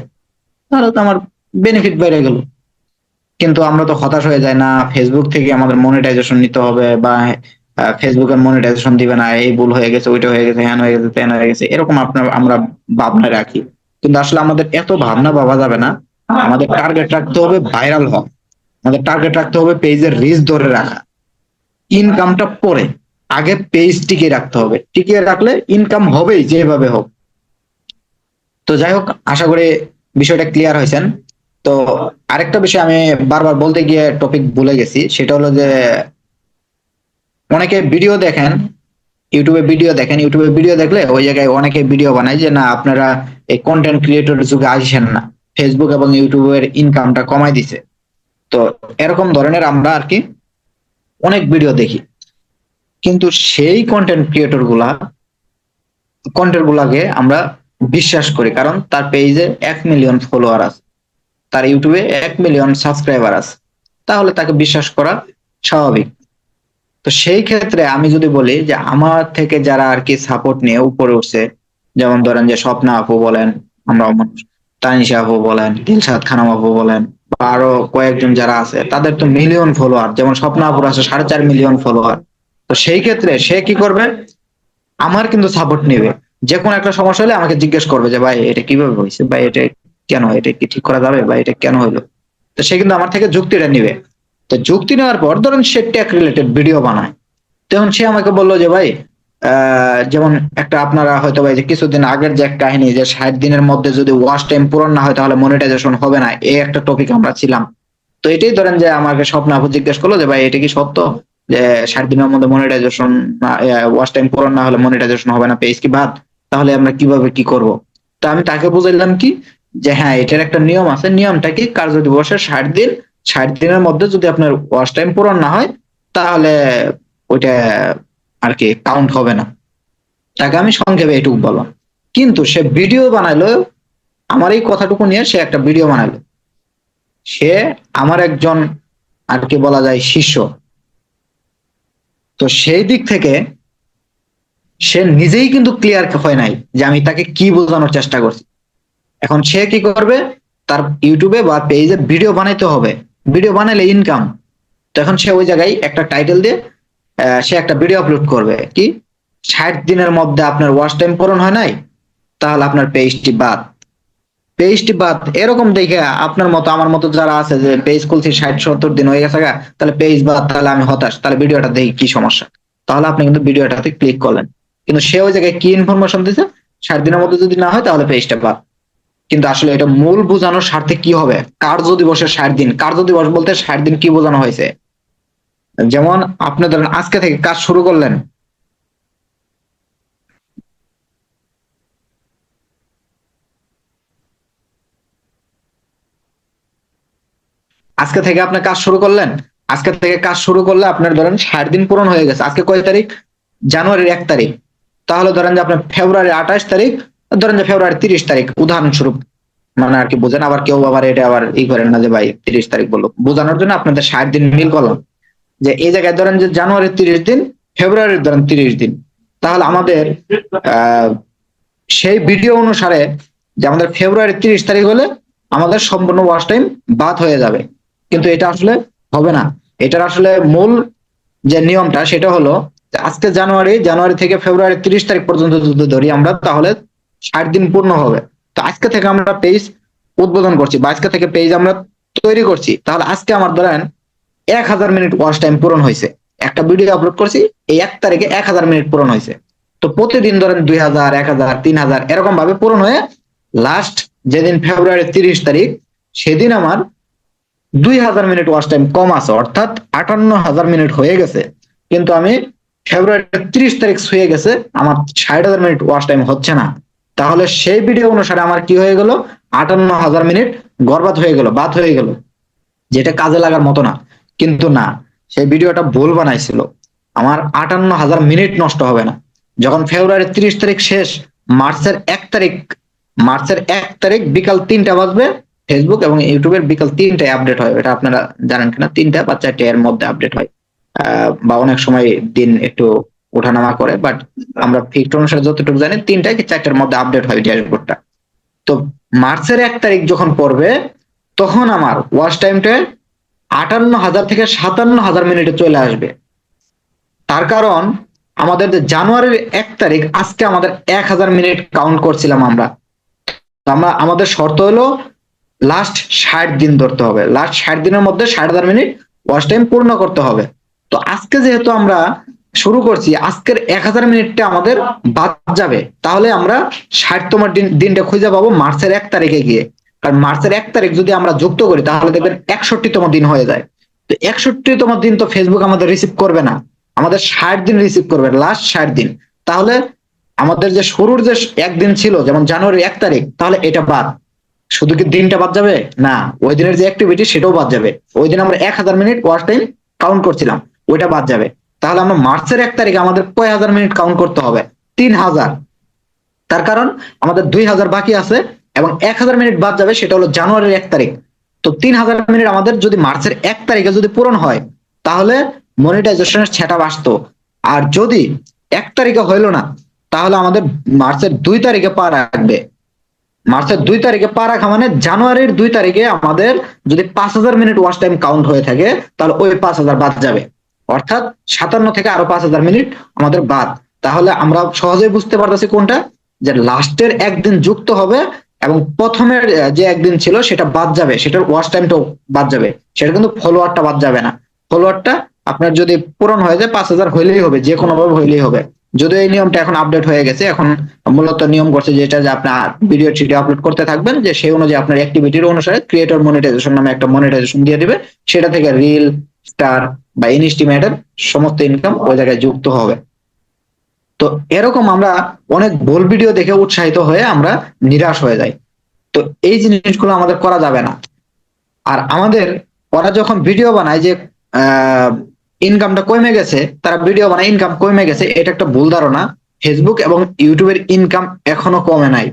তাহলে তো আমার বেনিফিট বেড়ে গেল। কিন্তু আমরা তো হতাশ হয়ে যাই, না ফেসবুক থেকে আমাদের মনিটাইজেশন নিতে হবে, বা ফেসবুকের মনিটাইজেশন দিবে না, এই ভুল হয়ে গেছে, ওইটা হয়ে গেছে, হ্যান হয়ে গেছে, ত্যান হয়ে গেছে, এরকম আমরা ভাবনা রাখি। কিন্তু আসলে আমাদের এত ভাবনা ভাবা যাবে না। আমাদের টার্গেট রাখতে হবে ভাইরাল হওয়া, আমাদের টার্গেট রাখতে হবে পেজের রিচ ধরে রাখা, ইনকামটা পরে। আগে পেজ টিকিয়ে রাখতে হবে, টিকিয়ে রাখলে ইনকাম হবেই যেভাবে হোক। তো যাই হোক, আশা করি বিষয়টা ক্লিয়ার হয়েছেন। তো আরেকটা বিষয় আমি বারবার বলতে গিয়ে টপিক ভুলে গেছি, সেটা হলো যে অনেকে ভিডিও দেখেন, ইউটিউবে ভিডিও দেখলে ওই জায়গায় অনেকে ভিডিও বানায় যে না আপনারা এই কন্টেন্ট ক্রিয়েটর যুগে আসেন না, ফেসবুক এবং ইউটিউবের ইনকামটা কমাই দিছে। তো এরকম ধরনের আমরা আর কি অনেক ভিডিও দেখি, কিন্তু সেই কন্টেন্ট গুলাকে আমরা বিশ্বাস করি, কারণ তার পেজে 1 মিলিয়ন ফলোয়ার আছে, তার ইউটিউবে 1 মিলিয়ন সাবস্ক্রাইবার আছে, তাহলে তাকে বিশ্বাস করা স্বাভাবিক। তো সেই ক্ষেত্রে আমি যদি বলি যে আমার থেকে যারা আর কি সাপোর্ট নিয়ে উপরে উঠছে, যেমন ধরেন যে স্বপ্না আপু বলেন, আমরা তানিশা আপু বলেন, দিলশাদ খানম আপু বলেন, বা আরো কয়েকজন যারা আছে, তাদের তো মিলিয়ন ফলোয়ার, যেমন স্বপ্না আপুর আছে 4.5 মিলিয়ন ফলোয়ার। তো সেই ক্ষেত্রে সে কি করবে, আমার কিন্তু সাপোর্ট নেবে। যে কোনো একটা সমস্যা হলে আমাকে জিজ্ঞেস করবে যে ভাই এটা কিভাবে হয়েছে, বা এটা কেন, এটা কি ঠিক করা যাবে, বা এটা কেন হইলো। তো সে কিন্তু আমার থেকে যুক্তিটা নিবে। তো যুক্তি নেওয়ার পর ধরেন সে টেক রিলেটেড ভিডিও বানায়, তখন সে আমাকে বললো যে ভাই যেমন একটা আপনারা হয়তো ভাই যে কিছুদিন আগের যে এক কাহিনী, যে 60 দিনের মধ্যে যদি ওয়াচ টাইম পূরণ না হয় তাহলে মনিটাইজেশন হবে না, এই একটা টপিক আমরা ছিলাম। তো এটাই ধরেন যে আমাকে স্বপ্ন আপু জিজ্ঞেস করলো যে ভাই এটা কি সত্য, যে 60 দিনের মধ্যে মনিটাইজেশন, ওয়াচ টাইম পূরণ না হলে মনিটাইজেশন হবে না, পেজ কি বাদ, তাহলে আমরা কিভাবে কি করব? তো আমি তাকে বুঝাইলাম কি, যে হ্যাঁ এটার একটা নিয়ম আছে। নিয়মটা কি, কার্য দিবসের 60 দিন, 60 দিনের মধ্যে যদি আপনার ওয়াচ টাইম পূরণ না হয়, তাহলে ওইটা আর কি কাউন্ট হবে না। তাকে আমি সংক্ষেপে এটুকু বললাম। কিন্তু সে ভিডিও বানাইলো, আমার এই কথাটুকু নিয়ে সে একটা ভিডিও বানাইলো, সে আমার একজন আর কি বলা যায় শিষ্য। তো সেই দিক থেকে সে নিজেই কিন্তু ক্লিয়ার হয় নাই যে আমি তাকে কি বোঝানোর চেষ্টা করছি। এখন সে কি করবে, তার ইউটিউবে বা পেজে ভিডিও বানাইতে হবে, ভিডিও বানাইলে ইনকাম। তো এখন সে ওই জায়গায় একটা টাইটেল দিয়ে সে একটা ভিডিও আপলোড করবে কি 60 দিনের মধ্যে আপনার ওয়াচ টাইম পূরণ হয় নাই, তাহলে আপনার পেজটি বাদ। পেজটি বাদ এরকম দেখে আপনার মতো আমার মতো যারা আছে যে পেজ খুলছি 60-70 দিন হয়ে গেছে গা, তাহলে পেজ বাদ, তাহলে আমি হতাশ, তাহলে ভিডিওটা দেখি কি সমস্যা, তাহলে আপনি কিন্তু ভিডিওটাতে ক্লিক করলেন। কিন্তু সে ওই জায়গায় কি ইনফরমেশন দিচ্ছে, 60 দিনের মধ্যে যদি না হয় তাহলে পেজটা বাদ। কিন্তু আসলে এটা মূল বোঝানোর স্বার্থে কি হবে, কার্য দিবসের 60 দিন, কার্য দিবস বলতে 60 দিন কি বোঝানো হয়েছে। যেমন আপনি ধরেন আজকে থেকে কাজ শুরু করলেন, আজকে থেকে আপনি কাজ শুরু করলেন, আজকে থেকে কাজ শুরু করলে আপনার ধরেন 60 দিন পূরণ হয়ে গেছে। আজকে কয় তারিখ, জানুয়ারির 1 তারিখ। তাহলে ধরেন যে আপনার ফেব্রুয়ারি 28 তারিখ, ধরেন যে ফেব্রুয়ারি 30 তারিখ, উদাহরণস্বরূপ মানে আর কি বোঝেন। আবার কেউ আবার এটা আবার ই করেন না যে ভাই 30 তারিখ বললো, বোঝানোর জন্য আপনাদের 60 দিন মিল করলাম। যে এই জায়গায় ধরেন যে জানুয়ারির 30 দিন, ফেব্রুয়ারির ধরেন 30 দিন, তাহলে আমাদের আহ সেই ভিডিও অনুসারে যে আমাদের ফেব্রুয়ারি 30 তারিখ হলে আমাদের সম্পূর্ণ ওয়াচ টাইম বাদ হয়ে যাবে। কিন্তু এটা আসলে হবে না। এটার আসলে মূল যে নিয়মটা সেটা হলো যে আজকে জানুয়ারি, জানুয়ারি থেকে ফেব্রুয়ারি 30 তারিখ পর্যন্ত যদি ধরি আমরা, তাহলে 60 দিন পূর্ণ হবে। তো আজকে থেকে আমরা পেজ উদ্বোধন করছি বা আজকে থেকে পেজ আমরা তৈরি করছি, তাহলে আজকে আমার ধরেন 1000 মিনিট ওয়াচ টাইম পূরণ হয়েছে। একটা ভিডিও আপলোড করছি, এই 1 তারিখে 1000 মিনিট পূরণ হয়েছে। তো প্রতিদিন ধরেন 2000, 1000, 3000 এরকম ভাবে পূরণ হয়ে লাস্ট যেদিন ফেব্রুয়ারি 30 তারিখ, সেদিন আমার 2000 মিনিট ওয়াচ টাইম কম আছে, অর্থাৎ 58,000 মিনিট হয়ে গেছে। কিন্তু আমি ফেব্রুয়ারি 30 তারিখ ছুঁয়ে গেছে, আমার 60,000 মিনিট ওয়াচ টাইম হচ্ছে না। তাহলে সেই ভিডিও অনুসারে আমার কি হয়ে গেল, 58,000 মিনিট বরবাদ হয়ে গেল, বাদ হয়ে গেল, যেটা কাজে লাগার মতো না। কিন্তু না, সেই ভিডিওটা ভুল বানাইছিল, আমার 58,000 মিনিট নষ্ট হবে না। যখন ফেব্রুয়ারি 30 তারিখ শেষ, মার্চের 1 তারিখ, মার্চের 1 তারিখ বিকাল 3টা বাজবে, ফেসবুক এবং ইউটিউবের বিকাল 3টায় আপডেট হয়। এটা আপনারা জানেন কিনা, 3টা বা 4টে এর মধ্যে আপডেট হয়। বা অনেক সময় দিন একটু ওঠানামা করে, বাট আমরা ফিক্সড অনুসারে যতটুকু জানি 3টা কি 4টার মধ্যে আপডেট হয় ড্যাশবোর্ডটা। তো মার্চের 1 তারিখ যখন পড়বে, তখন আমার ওয়াচ টাইমটা 58,000 থেকে 57,000 মিনিটে চলে আসবে। তার কারণ আমাদের যে জানুয়ারির 1 তারিখ, আজকে আমাদের 1000 মিনিট কাউন্ট করছিলাম আমরা। আমরা আমাদের শর্ত হলো লাস্ট 60 দিন ধরতে হবে, লাস্ট 60 দিনের মধ্যে 60,000 মিনিট ওয়াচ টাইম পূর্ণ করতে হবে। তো আজকে যেহেতু আমরা শুরু করছি, আজকের 1000 মিনিটটা আমাদের বাদ যাবে। তাহলে আমরা 60তম দিনটা খুঁজে পাবো মার্চের 1 তারিখে গিয়ে। কারণ মার্চের 1 তারিখ যদি আমরা যুক্ত করি, তাহলে দেখবেন 61তম দিন হয়ে যায়। তো 61তম দিন তো ফেসবুক আমাদের রিসিভ করবে না, আমাদের 60 দিন রিসিভ করবে, লাস্ট 60 দিন। তাহলে আমাদের যে শুরুর যে একদিন ছিল, যেমন জানুয়ারির 1 তারিখ, তাহলে এটা বাদ। শুধু কি দিনটা বাদ যাবে না, ওই দিনের যে অ্যাক্টিভিটি সেটাও বাদ যাবে। ওই দিন আমরা 1000 মিনিট ওয়াচ টাইম কাউন্ট করছিলাম, ওইটা বাদ যাবে। তাহলে আমরা মার্চের 1 তারিখে আমাদের কয় হাজার মিনিট কাউন্ট করতে হবে, 3000। তার কারণ আমাদের 2000 বাকি আছে এবং 1000 মিনিট বাদ যাবে, সেটা হলো জানুয়ারির 1 তারিখ। তো 3000 মিনিট আমাদের যদি মার্চের 1 তারিখে যদি পূরণ হয়, তাহলে মনিটাইজেশনের সেটআপ আসতো। আর যদি 1 তারিখে হইলো না, তাহলে আমাদের মার্চের 2 তারিখে পা রাখবে। মার্চের 2 তারিখে পা রাখা মানে জানুয়ারির 2 তারিখে আমাদের যদি 5000 মিনিট ওয়াচ টাইম কাউন্ট হয়ে থাকে, তাহলে ওই 5000 বাদ যাবে। অর্থাৎ 57 থেকে আরো 5000 মিনিট আমাদের বাদ। তাহলে আমরা সহজেই বুঝতে পারতেছি কোনটা, যে লাস্টের একদিন যুক্ত হবে এবং প্রথমের যে একদিন ছিল সেটা বাদ যাবে, সেটার ওয়াচ টাইমটাও বাদ যাবে। সেটা কিন্তু ফলোয়ারটা বাদ যাবে না। ফলোয়ারটা আপনার যদি পূরণ হয়ে যায় 5000 হইলেই হবে, যে কোনো ভাবে হইলেই হবে। যদিও এই নিয়মটা এখন আপডেট হয়ে গেছে, এখন মূলত নিয়ম করছে যেটা, যে আপনার ভিডিও টিডিও আপলোড করতে থাকবেন, যে সেই অনুযায়ী আপনার অ্যাক্টিভিটির অনুসারে ক্রিয়েটর মনিটাইজেশন নামে একটা মনিটাইজেশন দিয়ে দিবে, সেটা থেকে রিল, স্টার বা ইনস্টিমেটের সমস্ত ইনকাম ওই জায়গায় যুক্ত হবে। তো এরকম আমরা অনেক ভুল ভিডিও দেখে উৎসাহিত হয়ে আমরা নিরাশ হয়ে যাই। তো এই জিনিসগুলো আমাদের করা যাবে না। আর আমাদের ওরা যখন ভিডিও বানায় যে ইনকামটা কমে গেছে, তারা ভিডিও বানায় ইনকাম কমে গেছে, এটা একটা ভুল ধারণা। ফেসবুক এবং ইউটিউবের ইনকাম এখনো কমে নাই,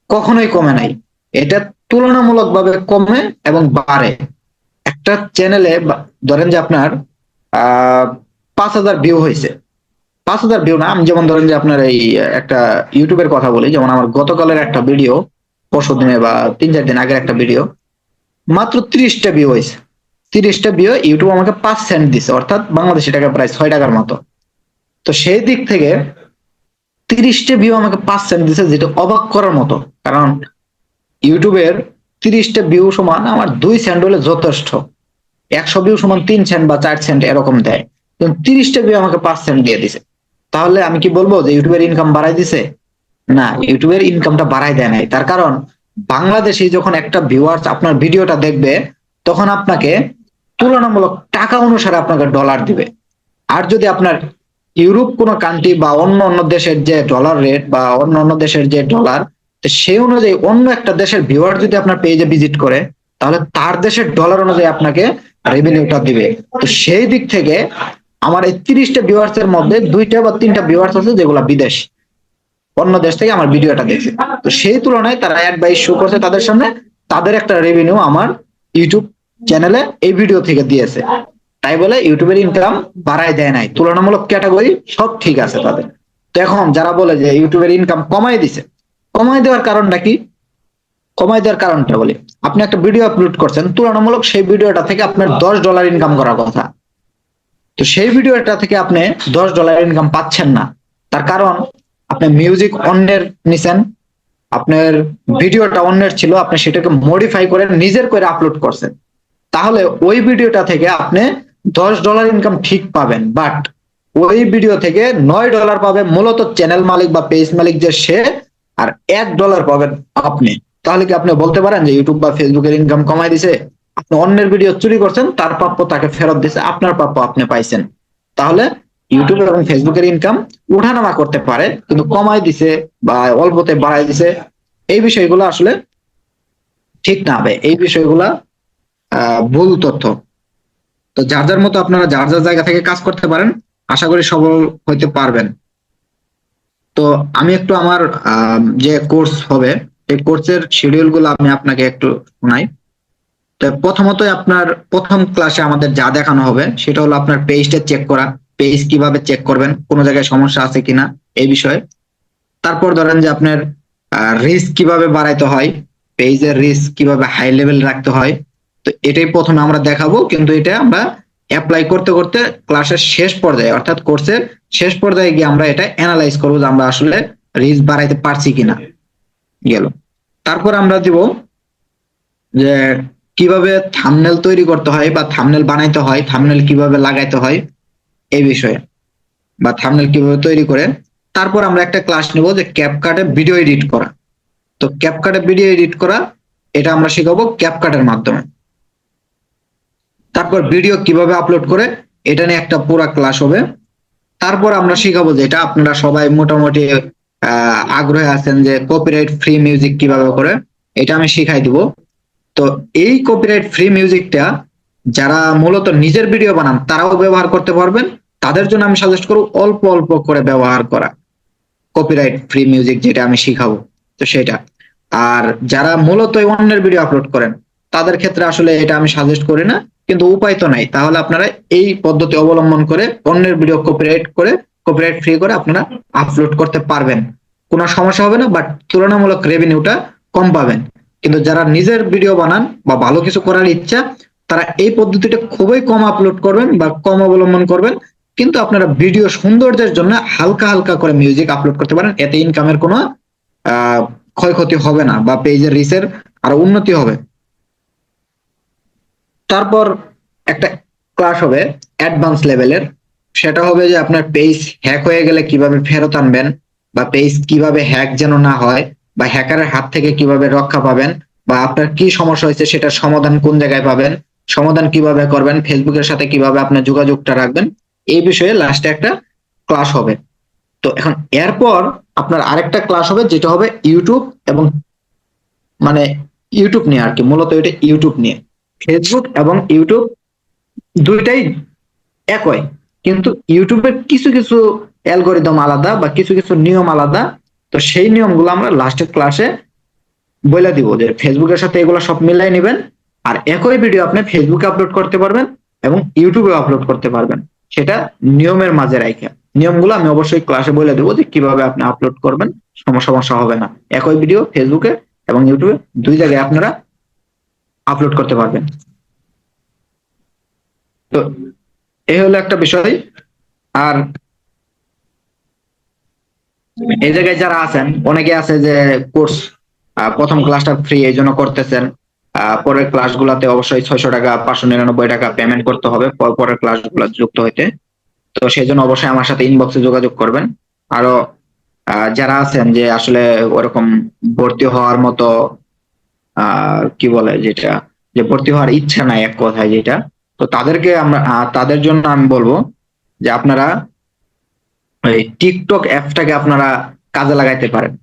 কখনোই কমে নাই। এটা তুলনামূলকভাবে কমে এবং বাড়ে। একটা চ্যানেলে ধরেন যে আপনার 5,000 ভিউ হয়েছে, 5,000 ভিউ না, আমি যেমন ধরেন যে আপনার এই একটা ইউটিউবের কথা বলি, যেমন আমার গতকালের একটা ভিডিও, পরশু দিনে বা 3-4 দিন আগের একটা ভিডিও, মাত্র 30টা ভিউ হয়েছে। 30টা ভিউ ইউটিউব আমাকে 5 সেন্ট দিছে, অর্থাৎ বাংলাদেশি টাকা প্রায় 6 টাকার মতো। তো সেই দিক থেকে 30টা ভিউ আমাকে 5 সেন্ট দিছে, যেটা অবাক করার মতো। কারণ ইউটিউবের 30টা ভিউ সমান আমার 2 সেন্ট হলে যথেষ্ট। 100 ভিউ সমান 3 সেন্ট বা 4 সেন্ট এরকম দেয়, কিন্তু 30টা ভিউ আমাকে 5 সেন্ট দিয়ে দিছে। তাহলে আমি কি বলবো যে ইউটিউবের ইনকাম বাড়াই দিছে? না, ইউটিউবের ইনকামটা বাড়াই দেয় নাই। তার কারণ বাংলাদেশে যখন একটা ভিউয়ার্স আপনার ভিডিওটা দেখবে, তখন আপনাকে তুলনামূলক টাকা অনুসারে আপনাকে ডলার দিবে। আর যদি আপনার ইউরোপ কোনো কান্ট্রি বা অন্য অন্য দেশের যে ডলার রেট বা অন্য অন্য দেশের যে ডলার, তো সেই অনুযায়ী অন্য একটা দেশের ভিউয়ার যদি আপনার পেজে ভিজিট করে, তাহলে তার দেশের ডলার অনুযায়ী আপনাকে রেভিনিউটা দিবে। তো সেই দিক থেকে আমার এই 30টা ভিউয়ার্স এর মধ্যে 2টা বা 3টা ভিউয়ার্স আছে যেগুলো বিদেশি, অন্য দেশ থেকে আমার ভিডিওটা দেখছে। তো সেই তুলনায় তারা অ্যাড বা শো করছে তাদের সামনে, তাদের একটা রেভিনিউ আমার ইউটিউব চ্যানেলে এই ভিডিও থেকে দিয়েছে। তাই বলে ইউটিউবের ইনকাম বাড়ায় দেয় নাই, তুলনামূলক ক্যাটাগরি সব ঠিক আছে তাদের। তো এখন যারা বলে যে ইউটিউবের ইনকাম কমাই দিছে, কমাই দেওয়ার কারণটা কি? কমাই দেওয়ার কারণটা বলি, আপনি একটা ভিডিও আপলোড করছেন, তুলনামূলক সেই ভিডিওটা থেকে আপনার $10 ইনকাম করার কথা, তো সেই ভিডিওটা থেকে আপনি $10 ইনকাম পাচ্ছেন না। তার কারণ আপনি মিউজিক অন্যের নিছেন, আপনার ভিডিওটা অন্যের ছিল, আপনি সেটাকে মডিফাই করে নিজের করে আপলোড করছেন। তাহলে ওই ভিডিওটা থেকে আপনি $10 ইনকাম ঠিক পাবেন, বাট ওই ভিডিও থেকে $9 পাবে মূলত চ্যানেল মালিক বা পেজ মালিক যে সে, আর $1 পাবেন আপনি। তাহলে কি আপনি বলতে পারেন যে ইউটিউব বা ফেসবুকের ইনকাম কমাই দিছে? আপনি অন্যের ভিডিও চুরি করছেন, তার প্রাপ্য তাকে ফেরত দিছে, আপনার প্রাপ্য আপনি পাইছেন। তাহলে ইউটিউব এবং ফেসবুকের ইনকাম উঠানামা করতে পারে, কিন্তু কমাই দিছে বা অল্পতে বাড়াই দিছে, এই বিষয়গুলো আসলে ঠিক না হবে। এই বিষয়গুলা ভুল তথ্য। তো যার যার মতো আপনারা যার যার জায়গা থেকে কাজ করতে পারেন, আশা করি সফল হইতে পারবেন। তো আমি একটু আমার যে কোর্স হবে, এই কোর্সের শিডিউল গুলো আমি আপনাকে একটু শোনাই। তো প্রথমত আপনার প্রথম ক্লাসে আমাদের যা দেখানো হবে সেটা হলো আপনার পেজটা চেক করা, পেজ কিভাবে চেক করবেন, কোনো জায়গায় সমস্যা আছে কিনা এই বিষয়ে। তারপর ধরেন যে আপনার রিস্ক কিভাবে বাড়াইতে হয়, পেজের রিস্ক কিভাবে হাই লেভেল রাখতে হয়, তো এটাই প্রথমে আমরা দেখাবো। কিন্তু এটা আমরা অ্যাপ্লাই করতে করতে ক্লাসের শেষ পর্যায়ে অর্থাৎ কোর্সের শেষ পর্যায়ে গিয়ে আমরা এটা অ্যানালাইজ করবো যে আমরা আসলে রিস্ক বাড়াইতে পারছি কিনা। গেল। তারপর আমরা দিব যে কিভাবে থাম্বনেল তৈরি করতে হয় বা থাম্বনেল বানাইতে হয়, থাম্বনেল কিভাবে লাগাইতে হয় এই বিষয়ে, বা থাম্বনেল কিভাবে তৈরি করে। তারপর আমরা একটা ক্লাস নেব যে ক্যাপকাটে ভিডিও এডিট করা। তো ক্যাপকাটে ভিডিও এডিট করা এটা আমরা শিখাবো ক্যাপকাটের মাধ্যমে। তারপর ভিডিও কিভাবে আপলোড করে এটা নিয়ে একটা পুরো ক্লাস হবে। তারপর আমরা শিখাবো যে এটা আপনারা সবাই মোটামুটি আগ্রহে আছেন যে কপিরাইট ফ্রি মিউজিক কিভাবে করে, এটা আমি শিখাই দিব। তো এই কপিরাইট ফ্রি মিউজিকটা যারা মূলত নিজের ভিডিও বানান তারাও ব্যবহার করতে পারবেন, তাদের জন্য আমি সাজেস্ট করব অল্প অল্প করে ব্যবহার করা কপিরাইট ফ্রি মিউজিক, যেটা আমি শিখাবো। তো সেটা, আর যারা মূলত অন্যের ভিডিও আপলোড করেন তাদের ক্ষেত্রে আসলে এটা আমি সাজেস্ট করি না, কিন্তু উপায় তো নাই। তাহলে আপনারা এই পদ্ধতি অবলম্বন করে অন্যের ভিডিও কপিরাইট ফ্রি করে আপনারা আপলোড করতে পারবেন, কোনো সমস্যা হবে না, বাট তুলনামূলক রেভিনিউটা কম পাবেন। কিন্তু যারা নিজের ভিডিও বানান বা ভালো কিছু করার ইচ্ছা, তারা এই পদ্ধতিটা খুবই কম আপলোড করবেন বা কম অবলম্বন করবেন। কিন্তু আপনারা ভিডিও সৌন্দর্যের জন্য হালকা হালকা করে মিউজিক আপলোড করতে পারেন, এতে ইনকামের কোনো ক্ষয়ক্ষতি হবে না বা পেজের রিচের আরো উন্নতি হবে। তারপর একটা ক্লাস হবে অ্যাডভান্স লেভেলের, সেটা হবে যে আপনার পেজ হ্যাক হয়ে গেলে কিভাবে ফেরত আনবেন, বা পেজ কিভাবে হ্যাক যেন না হয়, বা হ্যাকারের হাত থেকে কিভাবে রক্ষা পাবেন, বা আপনার কি সমস্যা হয়েছে সেটার সমাধান কোন জায়গায় পাবেন, সমাধান কিভাবে করবেন, ফেসবুকের সাথে কিভাবে আপনার যোগাযোগটা রাখবেন, এই বিষয়ে লাস্টে একটা ক্লাস হবে। তো এখন এরপর আপনার আরেকটা ক্লাস হবে যেটা হবে ইউটিউব এবং মানে ইউটিউব নিয়ে আর কি, মূলত এটা ইউটিউব নিয়ে। ফেসবুক এবং ইউটিউব দুইটাই একই, কিন্তু ইউটিউবের কিছু কিছু অ্যালগোরিদম আলাদা বা কিছু কিছু নিয়ম আলাদা। তো সেই নিয়মগুলো আমরা লাস্টের ক্লাসে বলে দিব যে ফেসবুকের সাথে এগুলো সব মিলাই নেবেন। আর একই ভিডিও আপনি ফেসবুকে আপলোড করতে পারবেন এবং ইউটিউবে আপলোড করতে পারবেন, সেটা নিয়মের মাঝে রাখা। নিয়মগুলো আমি অবশ্যই ক্লাসে বলে দেবো যে কিভাবে আপনি আপলোড করবেন, সমস্যা হবে না। একই ভিডিও ফেসবুকে এবং ইউটিউবে দুই জায়গায় আপনারা আপলোড করতে পারবেন। তো এই হলো একটা বিষয়। আর এই জায়গায় যারা আছেন, অনেকে আছে যে কোর্স প্রথম ক্লাসটা ফ্রি এই জন্য করতেছেন, পরের ক্লাসগুলোতে অবশ্যই 600 টাকা 599 টাকা পেমেন্ট করতে হবে পরের ক্লাসগুলো যুক্ত হইতে। তো সেই জন্য অবশ্যই আমার সাথে ইনবক্সে যোগাযোগ করবেন। আরো যারা আছেন যে আসলে ওরকম ভর্তি হওয়ার মতো কি বলে যেটা, যে ভর্তি হওয়ার ইচ্ছা নাই এক কথায় যেটা, তো তাদেরকে আমরা তাদের জন্য আমি বলবো যে আপনারা এই টিকটক অ্যাপটাকে আপনারা কাজে লাগাইতে পারেন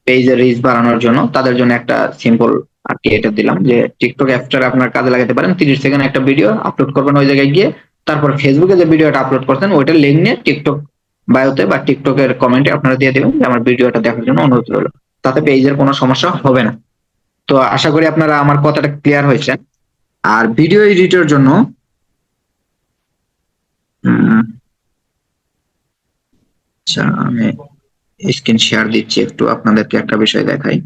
পেজের রিচ বাড়ানোর জন্য। তাদের জন্য একটা সিম্পল আর কি এটা দিলাম যে টিকটক অ্যাপটা আপনারা কাজে লাগাতে পারেন। 30 সেকেন্ড একটা ভিডিও আপলোড করবেন ওই জায়গায় গিয়ে, তারপর ফেসবুকে যে ভিডিওটা আপলোড করছেন ওইটার লিঙ্ক নিয়ে টিকটক বায়োতে বা টিকটকের কমেন্টে আপনারা দিয়ে দেবেন যে আমার ভিডিওটা দেখার জন্য অনুরোধ রইল। তাতে পেজের কোনো সমস্যা হবে না। তো আশা করি আপনারা আমার কথাটা ক্লিয়ার হয়েছে। আর ভিডিও এডিটের জন্য আচ্ছা, আমি স্ক্রিন শেয়ার দিচ্ছি, একটু আপনাদেরকে একটা বিষয় দেখাই।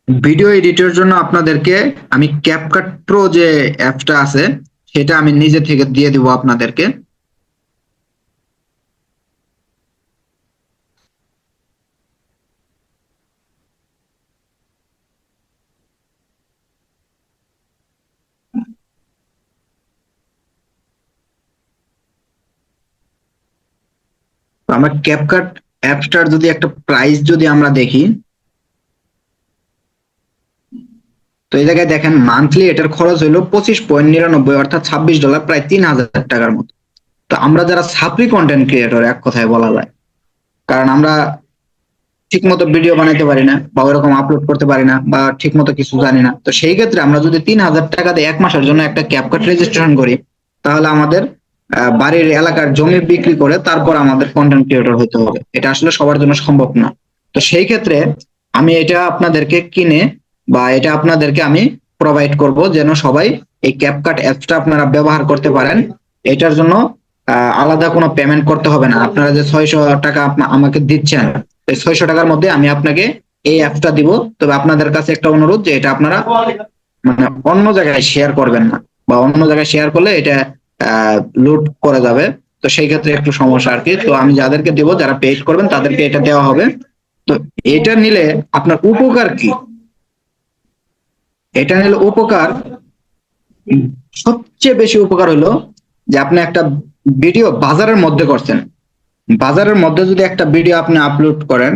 ভিডিও এডিটের জন্য আপনাদেরকে আমি ক্যাপকাট প্রো যে অ্যাপটা আছে সেটা আমি নিজে থেকে দিয়ে দিব আপনাদেরকে। তো আমরা ক্যাপকাট অ্যাপটার যদি একটা প্রাইস যদি আমরা দেখি, তো এই জায়গায় দেখেন মান্থলি এটার খরচ হলো 25.99, অর্থাৎ $26, প্রায় 3000 টাকার মতো। তো আমরা যারা সাপ্লি কন্টেন্ট ক্রিয়েটর এক কথায় বলা যায়, কারণ আমরা ঠিক মতো ভিডিও বানাইতে পারি না বা ওরকম আপলোড করতে পারি না বা ঠিক মতো কিছু জানি না, তো সেই ক্ষেত্রে আমরা যদি 3000 টাকা দিয়ে 1 মাসের জন্য একটা ক্যাপকাট রেজিস্ট্রেশন করি, তাহলে আমাদের বাড়ির এলাকার জমি বিক্রি করে তারপর আমাদের কন্টেন্ট ক্রিয়েটর হতে হবে। এটা আসলে সবার জন্য সম্ভব না। তো সেই ক্ষেত্রে আমি এটা আপনাদেরকে কিনে বা এটা আপনাদেরকে আমি প্রোভাইড করব যেন সবাই এই ক্যাপকাট অ্যাপসটা আপনারা ব্যবহার করতে পারেন। এটার জন্য আলাদা কোনো পেমেন্ট করতে হবে না। আপনারা যে 600 টাকা আমাকে দিচ্ছেন, এই 600 টাকার মধ্যে আমি আপনাকে এই অ্যাপটা দিব। তবে আপনাদের কাছে একটা অনুরোধ যে এটা আপনারা মানে অন্য জায়গায় শেয়ার করবেন না, বা অন্য জায়গায় শেয়ার করলে এটা লুট করে যাবে। তো সেই ক্ষেত্রে একটু সমস্যা আর কি। তো আমি যাদেরকে দেবো যারা পেড করবেন তাদেরকে এটা দেওয়া হবে। তো এটা নিলে আপনার উপকার কি? এটা নিলে উপকার, সবচেয়ে বেশি উপকার হলো যে আপনি একটা ভিডিও বাজারের মধ্যে করছেন, বাজারের মধ্যে যদি একটা ভিডিও আপনি আপলোড করেন,